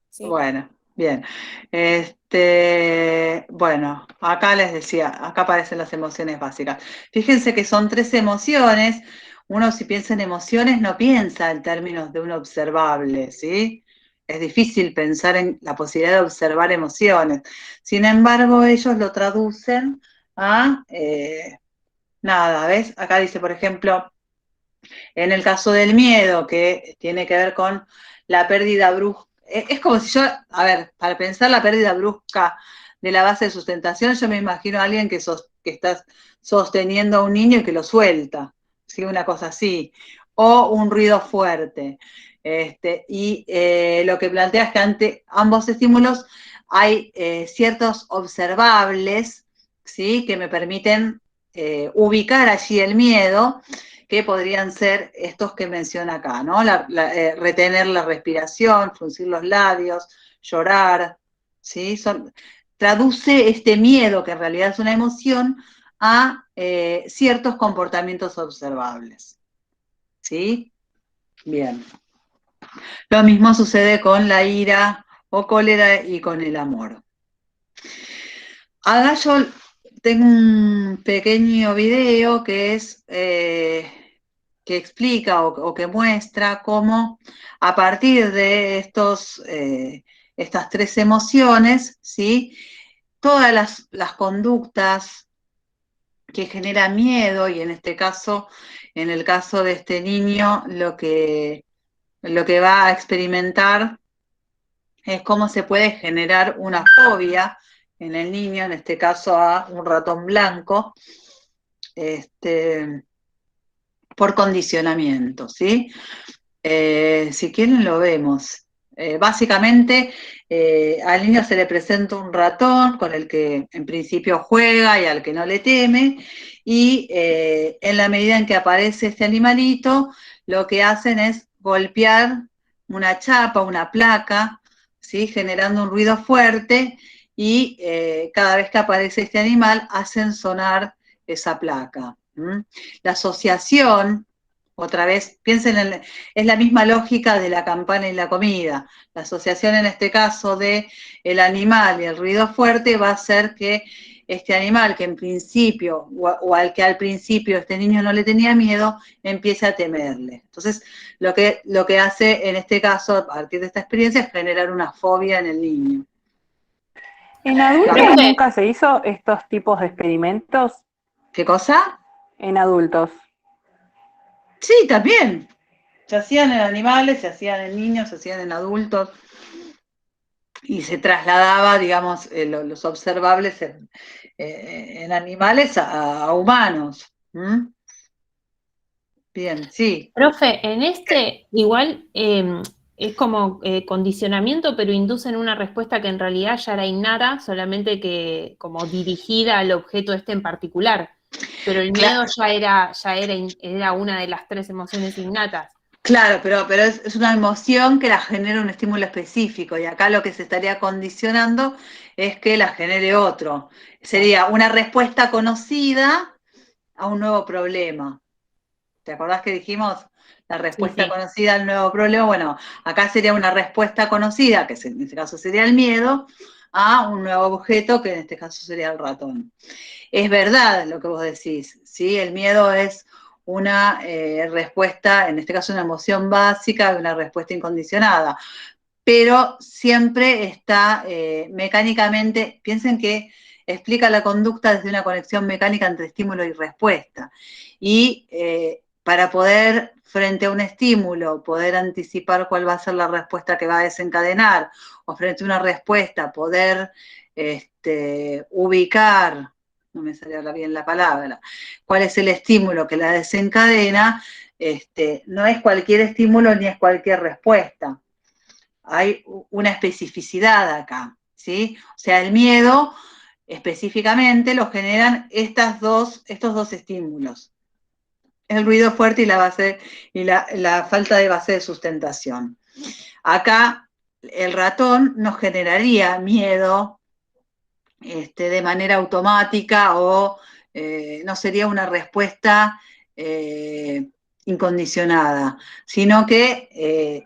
Sí. Bueno, bien. Bueno, acá les decía, acá aparecen las emociones básicas. Fíjense que son 3 emociones. Uno, si piensa en emociones, no piensa en términos de un observable, ¿sí? Es difícil pensar en la posibilidad de observar emociones. Sin embargo, ellos lo traducen a nada, ¿ves? Acá dice, por ejemplo, en el caso del miedo, que tiene que ver con la pérdida brusca, es como si yo, a ver, para pensar la pérdida brusca de la base de sustentación, yo me imagino a alguien que está sosteniendo a un niño y que lo suelta, ¿sí? Una cosa así, o un ruido fuerte. Lo que plantea es que ante ambos estímulos hay ciertos observables, ¿sí? Que me permiten ubicar allí el miedo, que podrían ser estos que menciona acá, ¿no? Retener la respiración, fruncir los labios, llorar, ¿sí? Traduce este miedo, que en realidad es una emoción, a ciertos comportamientos observables, ¿sí? Bien. Lo mismo sucede con la ira o cólera y con el amor. Acá yo tengo un pequeño video que es que explica o que muestra cómo a partir de estas 3 emociones, ¿sí? Todas las conductas que generan miedo, y en este caso, en el caso de este niño, lo que va a experimentar es cómo se puede generar una fobia en el niño, en este caso a un ratón blanco, por condicionamiento, ¿sí? Si quieren lo vemos. Básicamente, al niño se le presenta un ratón con el que en principio juega y al que no le teme, y en la medida en que aparece este animalito, lo que hacen es golpear una chapa, una placa, ¿sí? Generando un ruido fuerte, y cada vez que aparece este animal hacen sonar esa placa. La asociación, otra vez, piensen es la misma lógica de la campana y la comida. La asociación en este caso de el animal y el ruido fuerte va a hacer que este animal, que en principio, o al que al principio este niño no le tenía miedo, empiece a temerle. Entonces, lo que hace en este caso, a partir de esta experiencia, es generar una fobia en el niño. ¿En adultos Profe, nunca se hizo estos tipos de experimentos? ¿Qué cosa? En adultos. Sí, también. Se hacían en animales, se hacían en niños, se hacían en adultos, y se trasladaba, digamos, los observables en animales a humanos. Bien, sí. Profe, en este igual es como condicionamiento, pero inducen una respuesta que en realidad ya era innata, solamente que como dirigida al objeto este en particular. Pero el miedo era una de las 3 emociones innatas. Claro, pero es una emoción que la genera un estímulo específico, y acá lo que se estaría condicionando es que la genere otro. Sería una respuesta conocida a un nuevo problema. ¿Te acordás que dijimos la respuesta Sí. conocida al nuevo problema? Bueno, acá sería una respuesta conocida, que en este caso sería el miedo, a un nuevo objeto, que en este caso sería el ratón. Es verdad lo que vos decís, ¿sí? El miedo es una respuesta, en este caso una emoción básica, una respuesta incondicionada, pero siempre está mecánicamente, piensen que explica la conducta desde una conexión mecánica entre estímulo y respuesta. Y para poder, frente a un estímulo, poder anticipar cuál va a ser la respuesta que va a desencadenar, o frente a una respuesta, poder ubicar, no me sale ahora bien la palabra, cuál es el estímulo que la desencadena, no es cualquier estímulo ni es cualquier respuesta. Hay una especificidad acá, ¿sí? O sea, el miedo específicamente lo generan estos dos estímulos. El ruido fuerte y la falta de base de sustentación. Acá el ratón nos generaría miedo de manera automática o no sería una respuesta incondicionada, sino que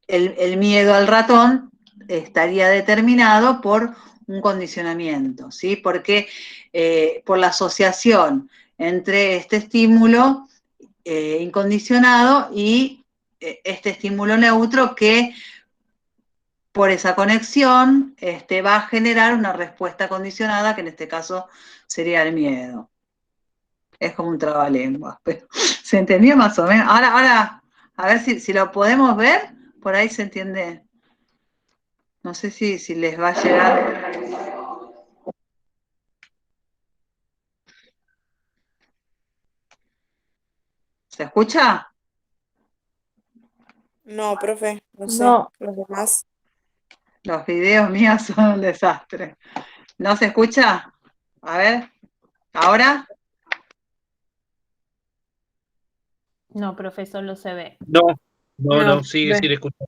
el miedo al ratón estaría determinado por un condicionamiento, ¿sí? Porque por la asociación entre este estímulo incondicionado y este estímulo neutro que por esa conexión va a generar una respuesta condicionada, que en este caso sería el miedo. Es como un trabalenguas, pero ¿se entendió más o menos? Ahora, a ver si lo podemos ver, por ahí se entiende. No sé si les va a llegar. ¿Se escucha? No, profe, no sé. No, Los demás. Los videos míos son un desastre. ¿No se escucha? A ver, ¿ahora? No, profe, solo se ve. No, no, No, no, sigue ve. sin escuchar.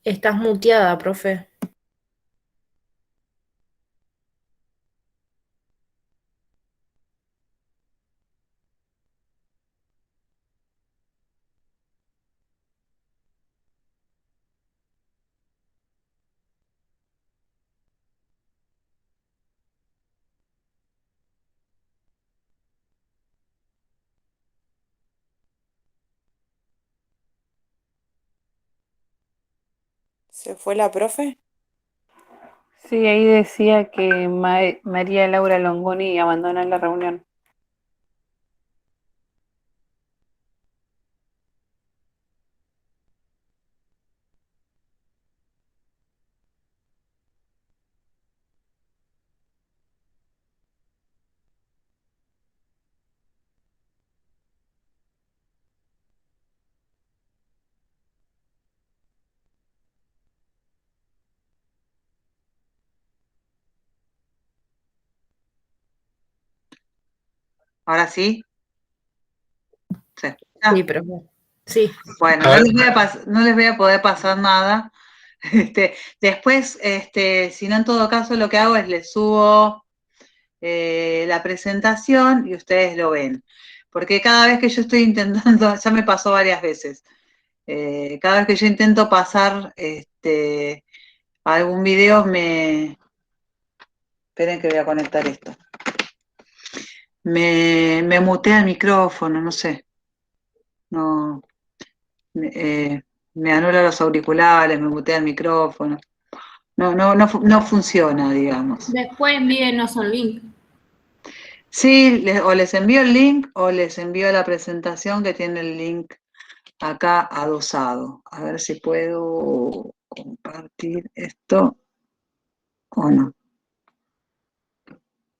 Estás muteada, profe. ¿Se fue la profe? Sí, ahí decía que María Laura Longoni abandona la reunión. ¿Ahora sí? ¿Se Sí, escucha? profe. Sí. Bueno, A no ver, les voy a poder pasar nada. Después, si no, en todo caso, lo que hago es les subo la presentación y ustedes lo ven. Porque cada vez que yo estoy intentando, ya me pasó varias veces, cada vez que yo intento pasar algún video, esperen que voy a conectar esto. Me mutea el micrófono, no sé. No, me anula los auriculares, me mutea el micrófono. No funciona, digamos. Después envíenos un link. Sí, o les envío el link o les envío la presentación que tiene el link acá adosado. A ver si puedo compartir esto o no.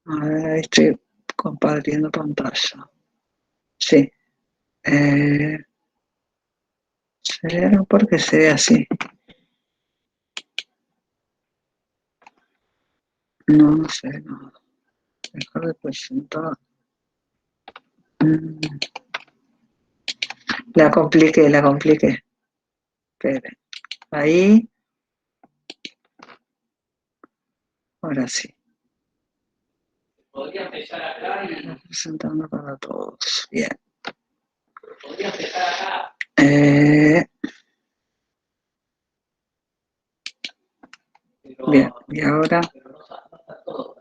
A ver, ahí estoy compartiendo pantalla. Sí. ¿Por qué se ve así? No sé, no. Dejar de presentar. La compliqué. Esperen. Ahí. Ahora sí. Podría empezar acá y Presentando para todos. Bien. podría empezar acá. Bien. Y ahora. Pero no está todo.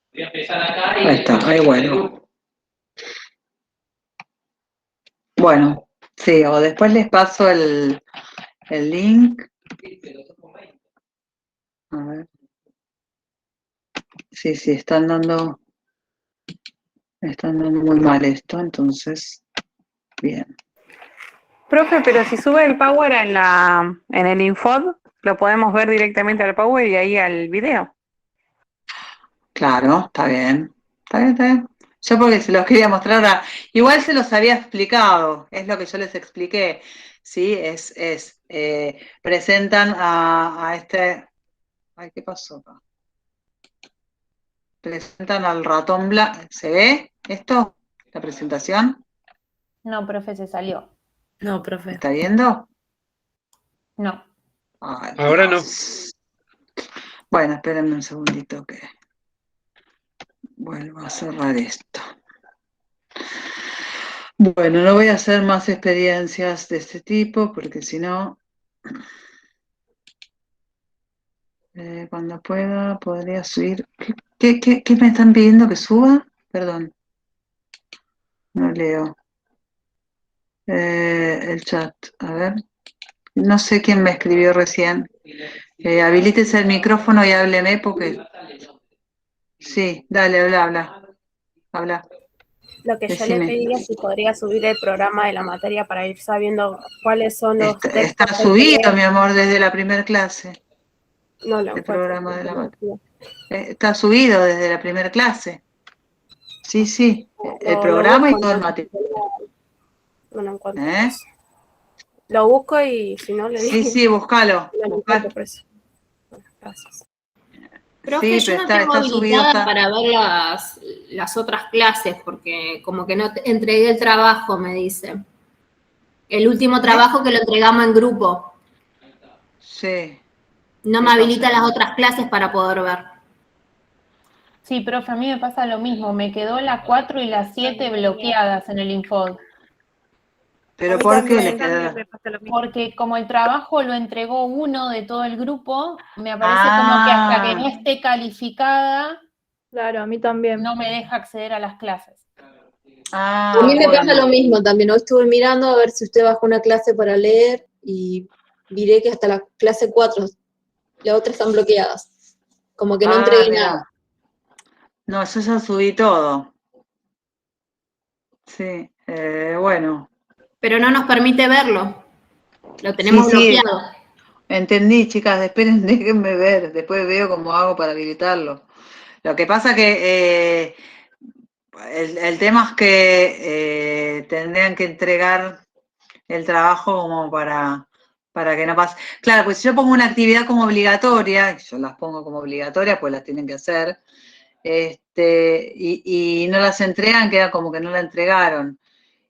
Podría empezar acá y Ahí está. Ahí bueno. Bueno. Sí, o después les paso el link. A ver. Sí, están dando muy mal esto, entonces, bien. Profe, pero si sube el Power en el Infod, lo podemos ver directamente al Power y ahí al video. Claro, está bien. Está bien, está bien. Yo porque se los quería mostrar ahora. Igual se los había explicado, es lo que yo les expliqué. Sí, presentan a este. Ay, ¿qué pasó acá? Presentan al ratón blanco. ¿Se ve esto? ¿La presentación? No, profe, se salió. No, profe. ¿Está viendo? No. Ay, Ahora no. Dios. Bueno, espérenme un segundito que vuelvo a cerrar esto. Bueno, no voy a hacer más experiencias de este tipo porque si no, cuando pueda, podría subir. ¿Qué me están pidiendo que suba? Perdón, no leo. El chat, a ver. No sé quién me escribió recién. Habilítese el micrófono y hábleme porque... Sí, dale, habla. Lo que yo le Decime. pedí es si podría subir el programa de la materia para ir sabiendo cuáles son los Está textos que hay que subido, leer. mi amor, desde la primera clase. No lo El encuentro. programa de la materia. Está subido desde la primera clase. Sí. El Lo programa y busco, todo el no, material. no lo encuentro. ¿Eh? Lo busco y si no le digo. Sí, búscalo. No lo encuentro por eso. Bueno, gracias. Profe, Sí, yo pero no tengo está subido, habilitada para ver las otras clases porque como que no entregué el trabajo, me dice. El último trabajo que lo entregamos en grupo. Sí. No me habilita las otras clases para poder ver. Sí, profe, a mí me pasa lo mismo. Me quedó la 4 y la 7 bloqueadas en el Infod. ¿Pero A mí por qué también. le queda? Porque como el trabajo lo entregó uno de todo el grupo, me aparece como que hasta que no Ah, esté calificada, Claro, a mí también. no me deja acceder a las clases. A mí me pasa lo bueno. mismo también. Hoy estuve mirando a ver si usted bajó una clase para leer y miré que hasta la clase 4, las otras están bloqueadas. Como que no entregué Mirá. nada. No, yo ya subí todo. Sí, bueno. Pero no nos permite verlo. Lo tenemos Sí, bloqueado. entendí, chicas, esperen, déjenme ver, después veo cómo hago para habilitarlo. Lo que pasa que el tema es que tendrían que entregar el trabajo como para que no pase. Claro, pues si yo pongo una actividad como obligatoria, yo las pongo como obligatorias, pues las tienen que hacer, y no las entregan, queda como que no la entregaron.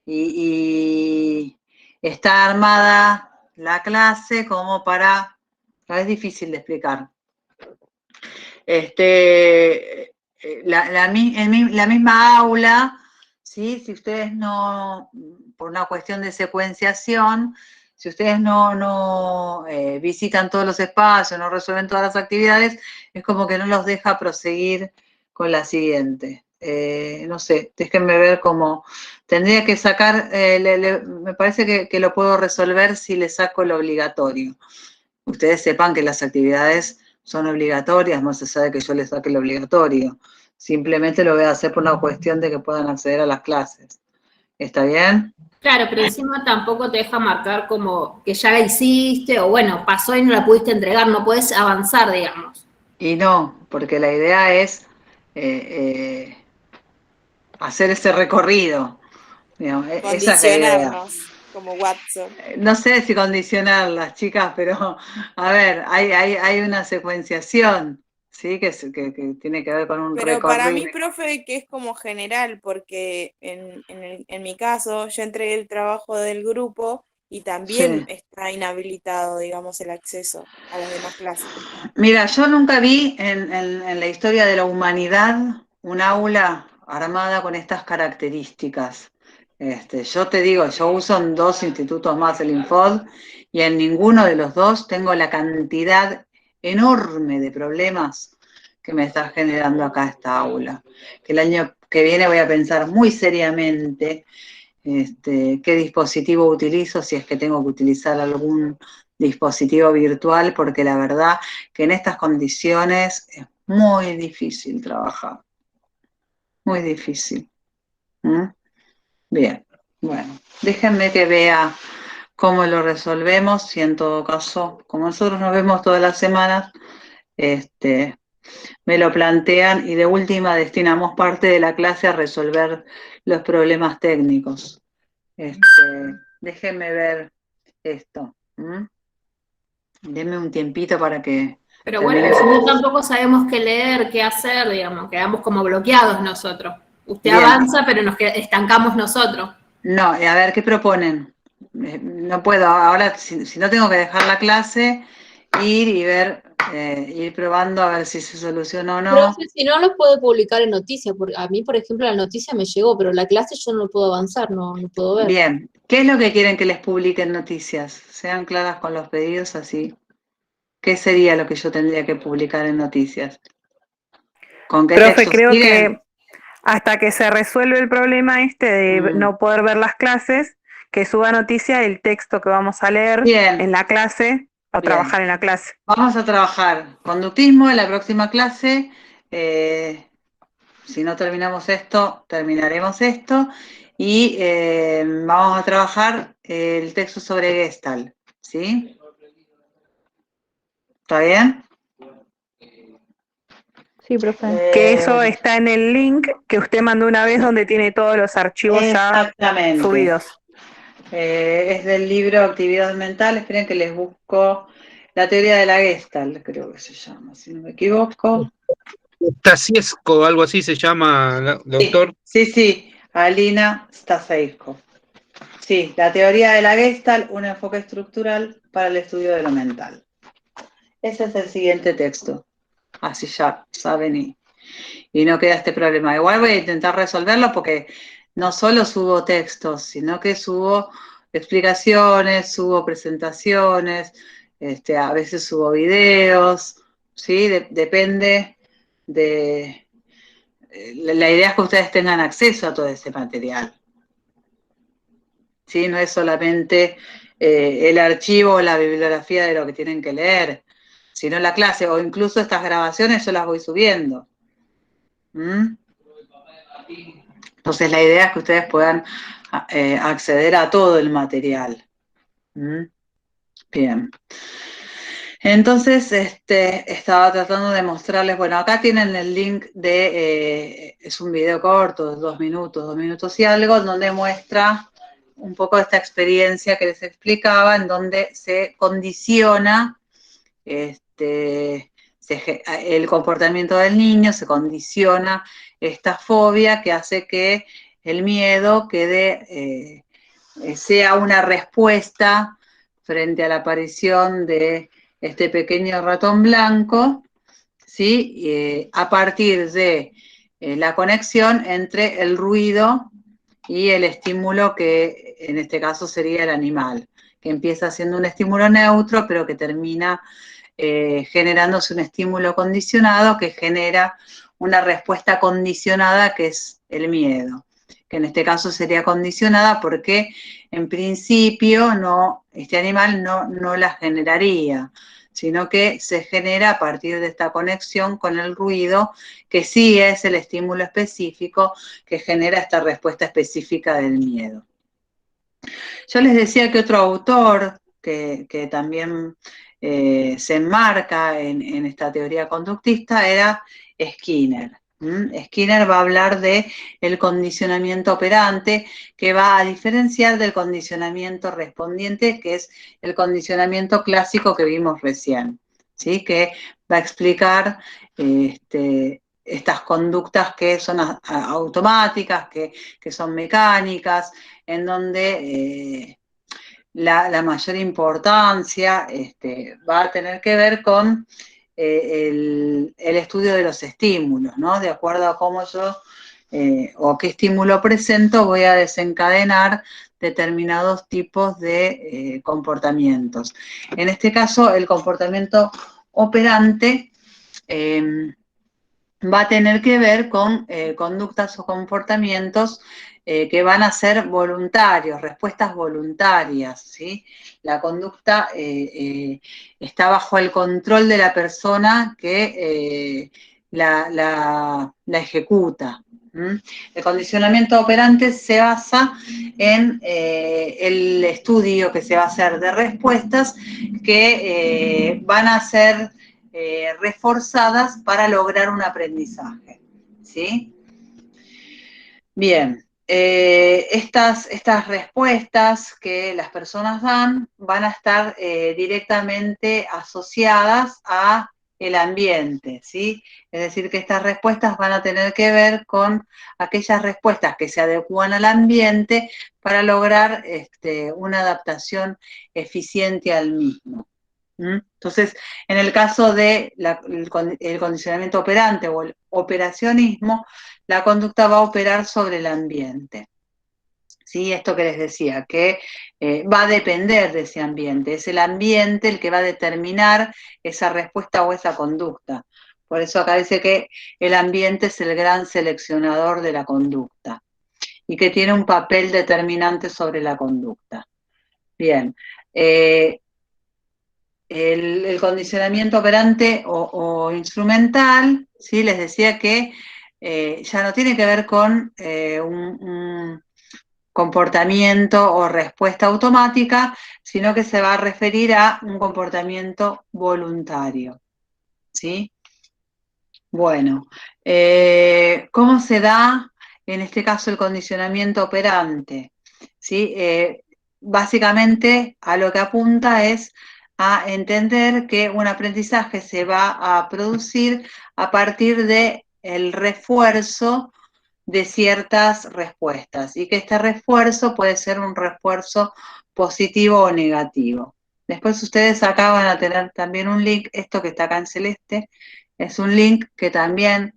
Y está armada la clase como para, es difícil de explicar. La misma aula, ¿sí? Si ustedes no, por una cuestión de secuenciación, si ustedes no visitan todos los espacios, no resuelven todas las actividades, es como que no los deja proseguir con la siguiente. No sé, déjenme ver cómo. Tendría que sacar, me parece que lo puedo resolver si le saco el obligatorio. Ustedes sepan que las actividades son obligatorias, más allá de que yo les saque el obligatorio. Simplemente lo voy a hacer por una cuestión de que puedan acceder a las clases. ¿Está bien? Claro, pero encima tampoco te deja marcar como que ya la hiciste o bueno, pasó y no la pudiste entregar, no puedes avanzar, digamos. Y no, porque la idea es hacer ese recorrido. Digamos, esa es la idea. Condicionarnos, como Watson. No sé si condicionar las chicas, pero a ver, hay una secuenciación, ¿sí? Que tiene que ver con un Pero para recorrido. mí, profe, que es como general, porque en mi caso yo entregué el trabajo del grupo y también Sí. está inhabilitado, digamos, el acceso a las demás clases. Mira, yo nunca vi en la historia de la humanidad un aula armada con estas características. Yo te digo, yo uso en 2 institutos más el Infod y en ninguno de los 2 tengo la cantidad enorme de problemas que me está generando acá esta aula. Que el año que viene voy a pensar muy seriamente qué dispositivo utilizo, si es que tengo que utilizar algún dispositivo virtual, porque la verdad que en estas condiciones es muy difícil trabajar, muy difícil. Bien, bueno, déjenme que vea cómo lo resolvemos, y en todo caso, como nosotros nos vemos todas las semanas, me lo plantean y de última destinamos parte de la clase a resolver los problemas técnicos. Déjenme ver esto. Denme un tiempito para que... Pero bueno, nosotros tampoco sabemos qué leer, qué hacer, digamos, quedamos como bloqueados nosotros. Usted Bien. avanza, pero nos estancamos nosotros. No, a ver, ¿qué proponen? No puedo, ahora si no tengo que dejar la clase, ir y ver, ir probando a ver si se soluciona o no. Profe, si no los puede publicar en noticias, porque a mí, por ejemplo, la noticia me llegó, pero la clase yo no lo puedo avanzar, no puedo ver. Bien, ¿qué es lo que quieren que les publiquen noticias? Sean claras con los pedidos así. ¿Qué sería lo que yo tendría que publicar en noticias? ¿Con qué Profe, texto creo siguen? que hasta que se resuelve el problema de no poder ver las clases, que suba noticia el texto que vamos a leer en la clase o trabajar en la clase. Vamos a trabajar conductismo en la próxima clase. Si no terminamos esto, terminaremos esto. Y vamos a trabajar el texto sobre Gestalt, ¿sí? ¿Está bien? Sí, profe. Que eso está en el link que usted mandó una vez donde tiene todos los archivos ya subidos. Es del libro Actividad Mental. Esperen que les busco la teoría de la Gestalt, creo que se llama, si no me equivoco. Stasiesco, algo así se llama el autor. Sí, Alina Staseisko. Sí, la teoría de la Gestalt, un enfoque estructural para el estudio de lo mental. Ese es el siguiente texto. Así ya saben y no queda este problema. Igual voy a intentar resolverlo porque no solo subo textos, sino que subo explicaciones, subo presentaciones, a veces subo videos, ¿sí? Depende de... La idea es que ustedes tengan acceso a todo ese material. ¿Sí? No es solamente el archivo o la bibliografía de lo que tienen que leer, sino la clase, o incluso estas grabaciones yo las voy subiendo. Entonces la idea es que ustedes puedan acceder a todo el material. Bien. Entonces, estaba tratando de mostrarles, bueno, acá tienen el link es un video corto, de 2 minutos y algo, donde muestra un poco esta experiencia que les explicaba, en donde se condiciona el comportamiento del niño, se condiciona esta fobia que hace que el miedo sea una respuesta frente a la aparición de este pequeño ratón blanco, ¿sí? A partir de la conexión entre el ruido y el estímulo que en este caso sería el animal, que empieza siendo un estímulo neutro, pero que termina generándose un estímulo condicionado que genera una respuesta condicionada que es el miedo, que en este caso sería condicionada porque en principio este animal no la generaría, sino que se genera a partir de esta conexión con el ruido, que sí es el estímulo específico que genera esta respuesta específica del miedo. Yo les decía que otro autor que también se enmarca en esta teoría conductista era Skinner. Skinner va a hablar de el condicionamiento operante, que va a diferenciar del condicionamiento respondiente, que es el condicionamiento clásico que vimos recién, ¿sí? Que va a explicar estas conductas que son automáticas, que son mecánicas, en donde la mayor importancia va a tener que ver con el estudio de los estímulos, ¿no? De acuerdo a cómo yo o qué estímulo presento, voy a desencadenar determinados tipos de comportamientos. En este caso, el comportamiento operante va a tener que ver con conductas o comportamientos que van a ser voluntarios, respuestas voluntarias, ¿sí? La conducta está bajo el control de la persona que la ejecuta. El condicionamiento operante se basa en el estudio que se va a hacer de respuestas que van a ser reforzadas para lograr un aprendizaje, ¿sí? Bien, estas respuestas que las personas dan van a estar directamente asociadas a el ambiente, ¿sí? Es decir, que estas respuestas van a tener que ver con aquellas respuestas que se adecúan al ambiente para lograr una adaptación eficiente al mismo. Entonces, en el caso de el condicionamiento operante o el operacionismo, la conducta va a operar sobre el ambiente. ¿Sí? Esto que les decía, que va a depender de ese ambiente. Es el ambiente el que va a determinar esa respuesta o esa conducta. Por eso acá dice que el ambiente es el gran seleccionador de la conducta y que tiene un papel determinante sobre la conducta. Bien. El condicionamiento operante o instrumental, ¿sí? Les decía que ya no tiene que ver con un comportamiento o respuesta automática, sino que se va a referir a un comportamiento voluntario, ¿sí? Bueno, ¿cómo se da en este caso el condicionamiento operante? ¿Sí? Básicamente a lo que apunta es a entender que un aprendizaje se va a producir a partir del refuerzo de ciertas respuestas y que este refuerzo puede ser un refuerzo positivo o negativo. Después ustedes acá van a tener también un link, esto que está acá en celeste, es un link que también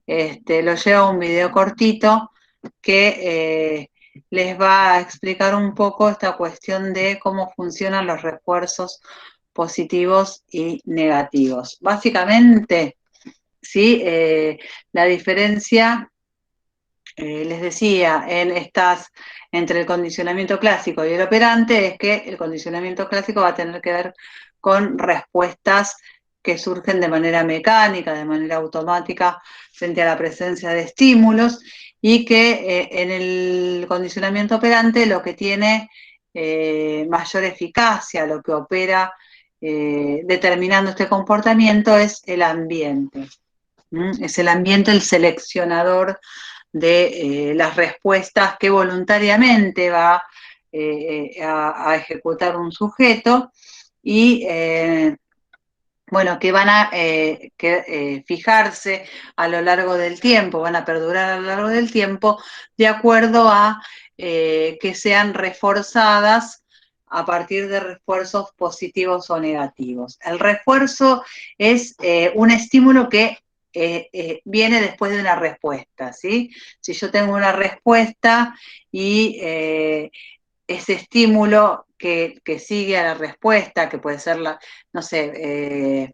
lo lleva a un video cortito que les va a explicar un poco esta cuestión de cómo funcionan los refuerzos positivos y negativos. Básicamente, ¿sí? La diferencia, les decía, entre el condicionamiento clásico y el operante es que el condicionamiento clásico va a tener que ver con respuestas que surgen de manera mecánica, de manera automática, frente a la presencia de estímulos, y que en el condicionamiento operante lo que tiene mayor eficacia, lo que opera determinando este comportamiento es el ambiente. Es el ambiente el seleccionador de las respuestas que voluntariamente va a ejecutar un sujeto y bueno, que van a fijarse a lo largo del tiempo, van a perdurar a lo largo del tiempo, de acuerdo a que sean reforzadas a partir de refuerzos positivos o negativos. El refuerzo es un estímulo que viene después de una respuesta, ¿sí? Si yo tengo una respuesta y ese estímulo que sigue a la respuesta, que puede ser no sé,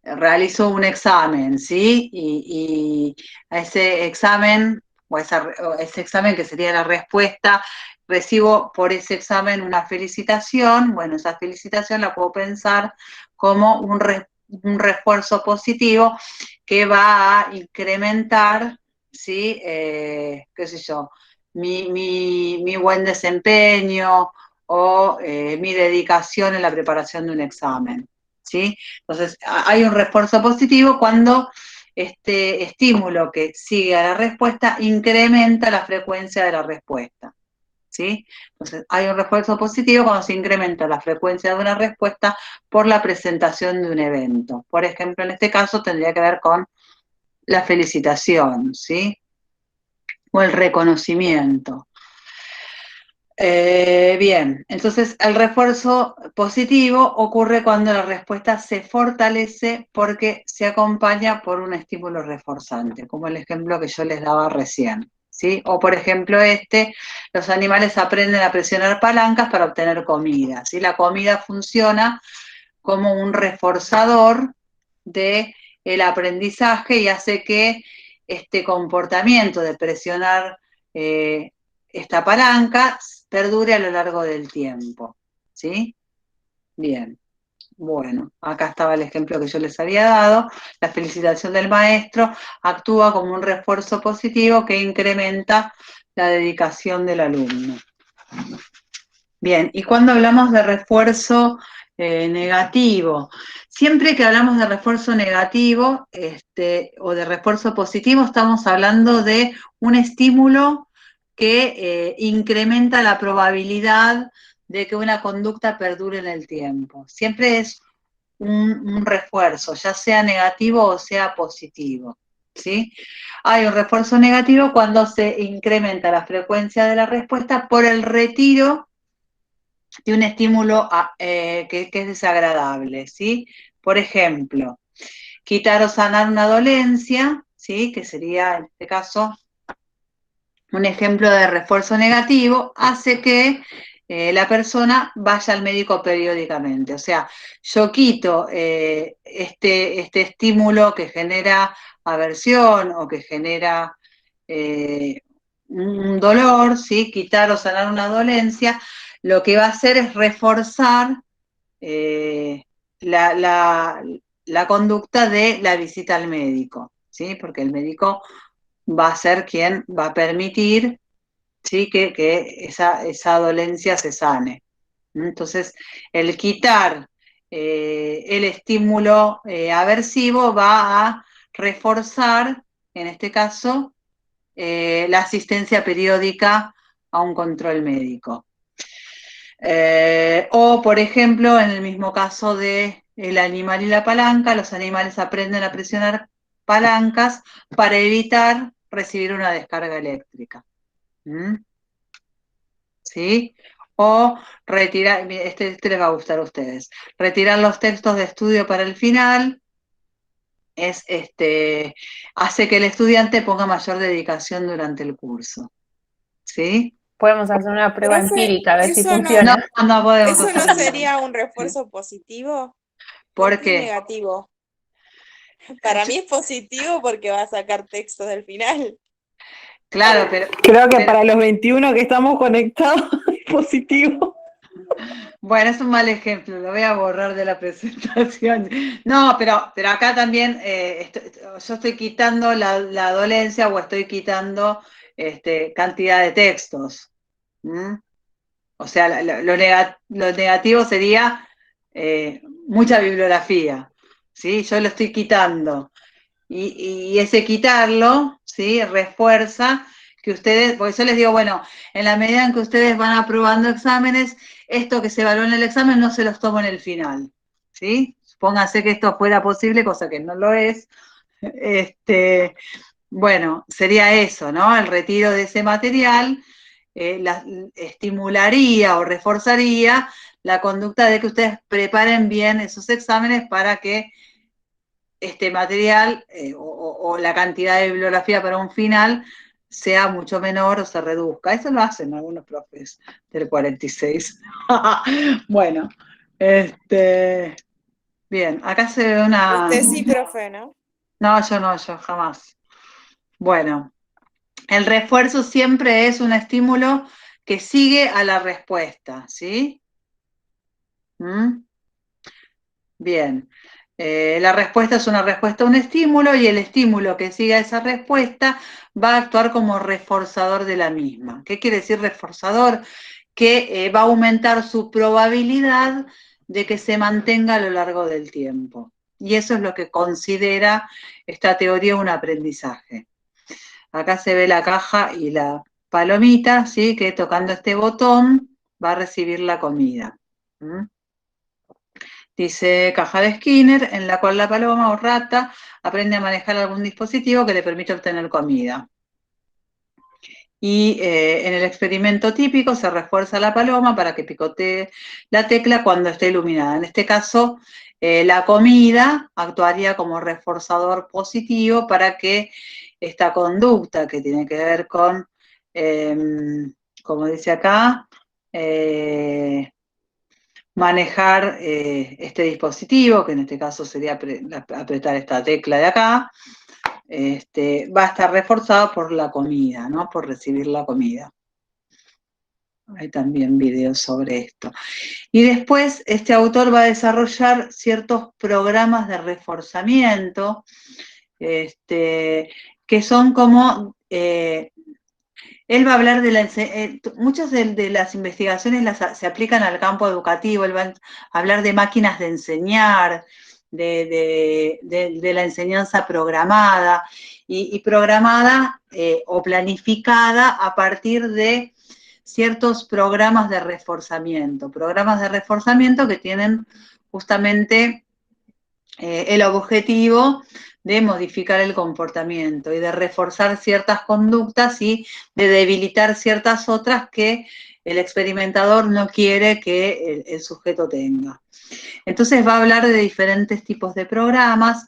realizo un examen, ¿sí? Y a ese examen, o ese examen que sería la respuesta, recibo por ese examen una felicitación. Bueno, esa felicitación la puedo pensar como un refuerzo positivo que va a incrementar, ¿sí? Qué sé yo, mi buen desempeño o mi dedicación en la preparación de un examen, ¿sí? Entonces, hay un refuerzo positivo cuando este estímulo que sigue a la respuesta incrementa la frecuencia de la respuesta, ¿sí? Entonces, hay un refuerzo positivo cuando se incrementa la frecuencia de una respuesta por la presentación de un evento. Por ejemplo, en este caso tendría que ver con la felicitación, ¿sí? O el reconocimiento. Bien, entonces el refuerzo positivo ocurre cuando la respuesta se fortalece porque se acompaña por un estímulo reforzante, como el ejemplo que yo les daba recién, ¿sí? O por ejemplo los animales aprenden a presionar palancas para obtener comida, ¿sí? La comida funciona como un reforzador del aprendizaje y hace que este comportamiento de presionar esta palanca perdure a lo largo del tiempo, ¿sí? Bien. Bueno, acá estaba el ejemplo que yo les había dado. La felicitación del maestro actúa como un refuerzo positivo que incrementa la dedicación del alumno. Bien, y cuando hablamos de refuerzo negativo, siempre que hablamos de refuerzo negativo o de refuerzo positivo, estamos hablando de un estímulo que incrementa la probabilidad de que una conducta perdure en el tiempo. Siempre es un refuerzo, ya sea negativo o sea positivo, ¿sí? Hay un refuerzo negativo cuando se incrementa la frecuencia de la respuesta por el retiro de un estímulo que es desagradable, ¿sí? Por ejemplo, quitar o sanar una dolencia, ¿sí? Que sería, en este caso, un ejemplo de refuerzo negativo, hace que la persona vaya al médico periódicamente. O sea, yo quito este estímulo que genera aversión o que genera un dolor, ¿sí? Quitar o sanar una dolencia, lo que va a hacer es reforzar la conducta de la visita al médico, ¿sí? Porque el médico va a ser quien va a permitir, ¿sí? que esa dolencia se sane. Entonces, el quitar el estímulo aversivo va a reforzar, en este caso, la asistencia periódica a un control médico. O, por ejemplo, en el mismo caso de el animal y la palanca, los animales aprenden a presionar palancas para evitar recibir una descarga eléctrica. ¿Sí? O retirar, este les va a gustar a ustedes, retirar los textos de estudio para el final hace que el estudiante ponga mayor dedicación durante el curso. ¿Sí? Podemos hacer una prueba Profe, empírica, a ver si eso funciona. No podemos ¿eso no hacerlo. sería un refuerzo positivo? ¿Por qué qué? negativo? Para mí es positivo porque va a sacar textos del final. Claro, pero... Creo que para los 21 que estamos conectados es positivo. Bueno, es un mal ejemplo, lo voy a borrar de la presentación. No, pero acá también yo estoy quitando la dolencia o estoy quitando cantidad de textos. O sea, lo negativo sería mucha bibliografía, ¿sí? Yo lo estoy quitando. Y ese quitarlo, ¿sí? Refuerza que ustedes, porque yo les digo, bueno, en la medida en que ustedes van aprobando exámenes, esto que se evalúa en el examen no se los tomo en el final, ¿sí? Pónganse que esto fuera posible, cosa que no lo es. Bueno, sería eso, ¿no? El retiro de ese material estimularía o reforzaría la conducta de que ustedes preparen bien esos exámenes para que este material o la cantidad de bibliografía para un final sea mucho menor o se reduzca. Eso lo hacen algunos profes del 46. Bueno, bien, acá se ve una... Usted sí, profe, ¿no? No, yo jamás. Bueno, el refuerzo siempre es un estímulo que sigue a la respuesta, ¿sí? Bien. La respuesta es una respuesta a un estímulo y el estímulo que siga esa respuesta va a actuar como reforzador de la misma. ¿Qué quiere decir reforzador? Que va a aumentar su probabilidad de que se mantenga a lo largo del tiempo. Y eso es lo que considera esta teoría un aprendizaje. Acá se ve la caja y la palomita, ¿sí? Que tocando este botón va a recibir la comida. Dice caja de Skinner, en la cual la paloma o rata aprende a manejar algún dispositivo que le permite obtener comida. Y en el experimento típico se refuerza la paloma para que picotee la tecla cuando esté iluminada. En este caso, la comida actuaría como reforzador positivo para que esta conducta que tiene que ver con, como dice acá, manejar este dispositivo, que en este caso sería apretar esta tecla de acá, va a estar reforzado por la comida, ¿no? Por recibir la comida. Hay también videos sobre esto. Y después este autor va a desarrollar ciertos programas de reforzamiento, que son como... él va a hablar de muchas de las investigaciones se aplican al campo educativo. Él va a hablar de máquinas de enseñar, de la enseñanza programada, y programada o planificada a partir de ciertos programas de reforzamiento que tienen justamente el objetivo de modificar el comportamiento y de reforzar ciertas conductas y de debilitar ciertas otras que el experimentador no quiere que el sujeto tenga. Entonces va a hablar de diferentes tipos de programas.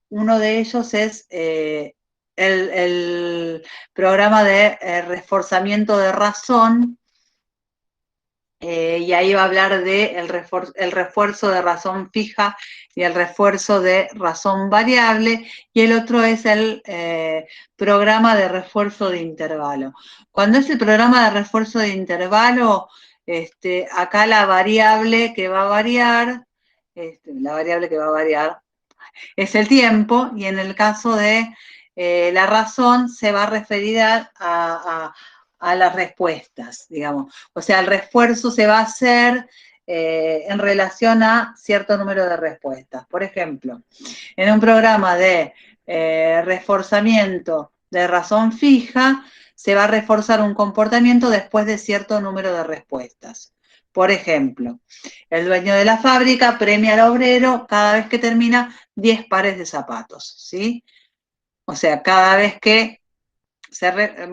Uno de ellos es el programa de reforzamiento de razón, y ahí va a hablar de el refuerzo de razón fija y el refuerzo de razón variable, y el otro es el programa de refuerzo de intervalo. Cuando es el programa de refuerzo de intervalo, acá la variable que va a variar, es el tiempo, y en el caso de la razón se va a referir a las respuestas, digamos. O sea, el refuerzo se va a hacer en relación a cierto número de respuestas. Por ejemplo, en un programa de reforzamiento de razón fija, se va a reforzar un comportamiento después de cierto número de respuestas. Por ejemplo, el dueño de la fábrica premia al obrero cada vez que termina 10 pares de zapatos, ¿sí? O sea, cada vez que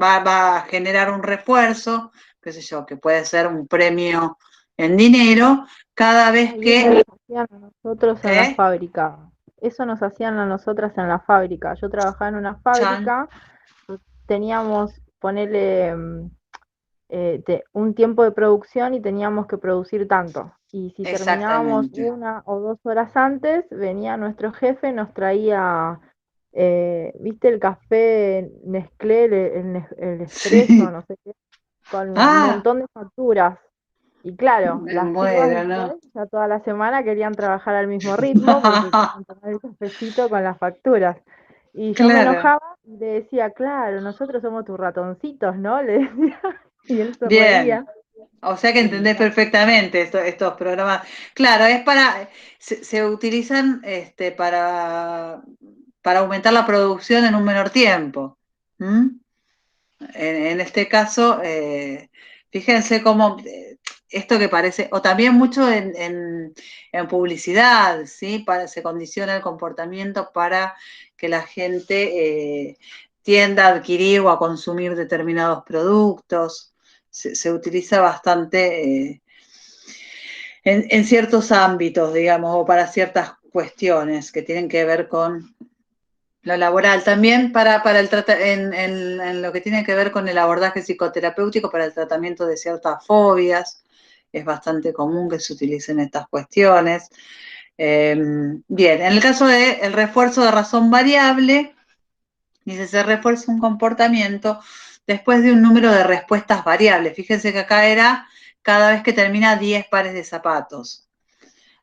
va a generar un refuerzo, qué sé yo, que puede ser un premio en dinero, cada vez que... Eso nos hacían a nosotros en la fábrica. Eso nos hacían a nosotras en la fábrica. Yo trabajaba en una fábrica, teníamos, ponerle un tiempo de producción y teníamos que producir tanto. Y si terminábamos 1 o 2 horas antes, venía nuestro jefe, nos traía... ¿viste el café Nestlé, el Espresso, no sé qué? Con un montón de facturas. Y claro, las pibas después, ya toda la semana querían trabajar al mismo ritmo porque querían tomar el cafecito con las facturas. Y yo me enojaba y le decía, claro, nosotros somos tus ratoncitos, ¿no? Le decía, y él se reía. O sea que entendés perfectamente estos programas. Claro, es se utilizan para aumentar la producción en un menor tiempo. En este caso, fíjense cómo esto que parece, o también mucho en publicidad, ¿sí? Se condiciona el comportamiento para que la gente tienda a adquirir o a consumir determinados productos. Se utiliza bastante en ciertos ámbitos, digamos, o para ciertas cuestiones que tienen que ver con lo laboral. También en lo que tiene que ver con el abordaje psicoterapéutico para el tratamiento de ciertas fobias, es bastante común que se utilicen estas cuestiones. Bien, en el caso del refuerzo de razón variable, dice, se refuerza un comportamiento después de un número de respuestas variables. Fíjense que acá era cada vez que termina 10 pares de zapatos.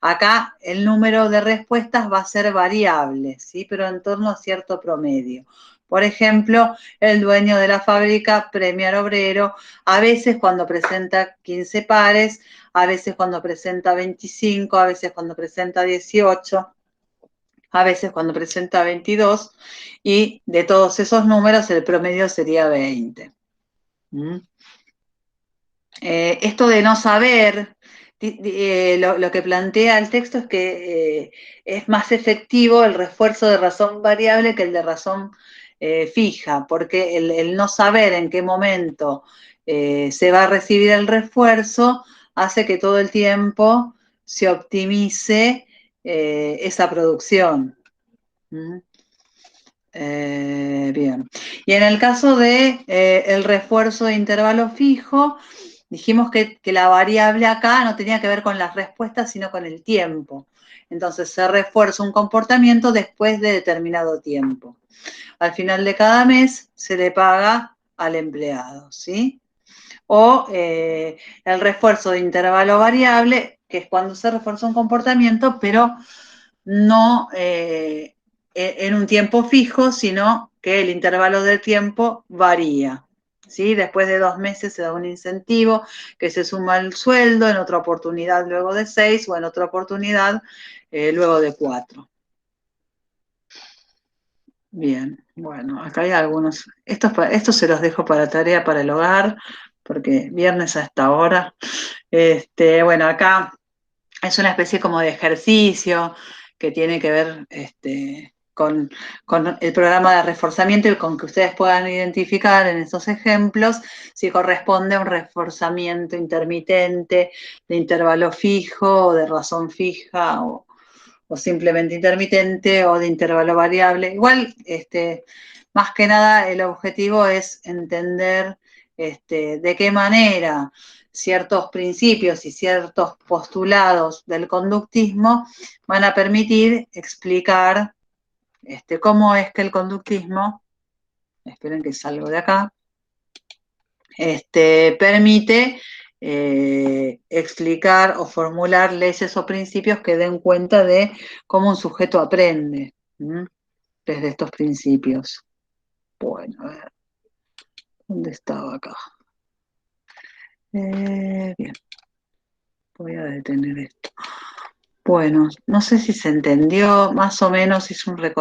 Acá el número de respuestas va a ser variable, ¿sí? Pero en torno a cierto promedio. Por ejemplo, el dueño de la fábrica premia al obrero, a veces cuando presenta 15 pares, a veces cuando presenta 25, a veces cuando presenta 18, a veces cuando presenta 22, y de todos esos números el promedio sería 20. Esto de no saber, lo que plantea el texto es que es más efectivo el refuerzo de razón variable que el de razón fija, porque el no saber en qué momento se va a recibir el refuerzo hace que todo el tiempo se optimice esa producción. Bien. Y en el caso de el refuerzo de intervalo fijo, dijimos que la variable acá no tenía que ver con las respuestas, sino con el tiempo. Entonces se refuerza un comportamiento después de determinado tiempo. Al final de cada mes se le paga al empleado, ¿sí? o el refuerzo de intervalo variable, que es cuando se refuerza un comportamiento, pero no en un tiempo fijo, sino que el intervalo de tiempo varía. ¿Sí? Después de 2 meses se da un incentivo que se suma al sueldo, en otra oportunidad luego de 6 o en otra oportunidad luego de 4. Bien, bueno, acá hay algunos. Estos se los dejo para tarea para el hogar, porque viernes a esta hora. Bueno, acá es una especie como de ejercicio que tiene que ver con el programa de reforzamiento y con que ustedes puedan identificar en estos ejemplos si corresponde a un reforzamiento intermitente, de intervalo fijo, o de razón fija, o simplemente intermitente, o de intervalo variable. Igual, más que nada, el objetivo es entender de qué manera ciertos principios y ciertos postulados del conductismo van a permitir explicar cómo es que el conductismo, esperen que salgo de acá, permite explicar o formular leyes o principios que den cuenta de cómo un sujeto aprende desde estos principios. Bueno, a ver, ¿dónde estaba acá? Bien, voy a detener esto. Bueno, no sé si se entendió, más o menos hice un recorrido.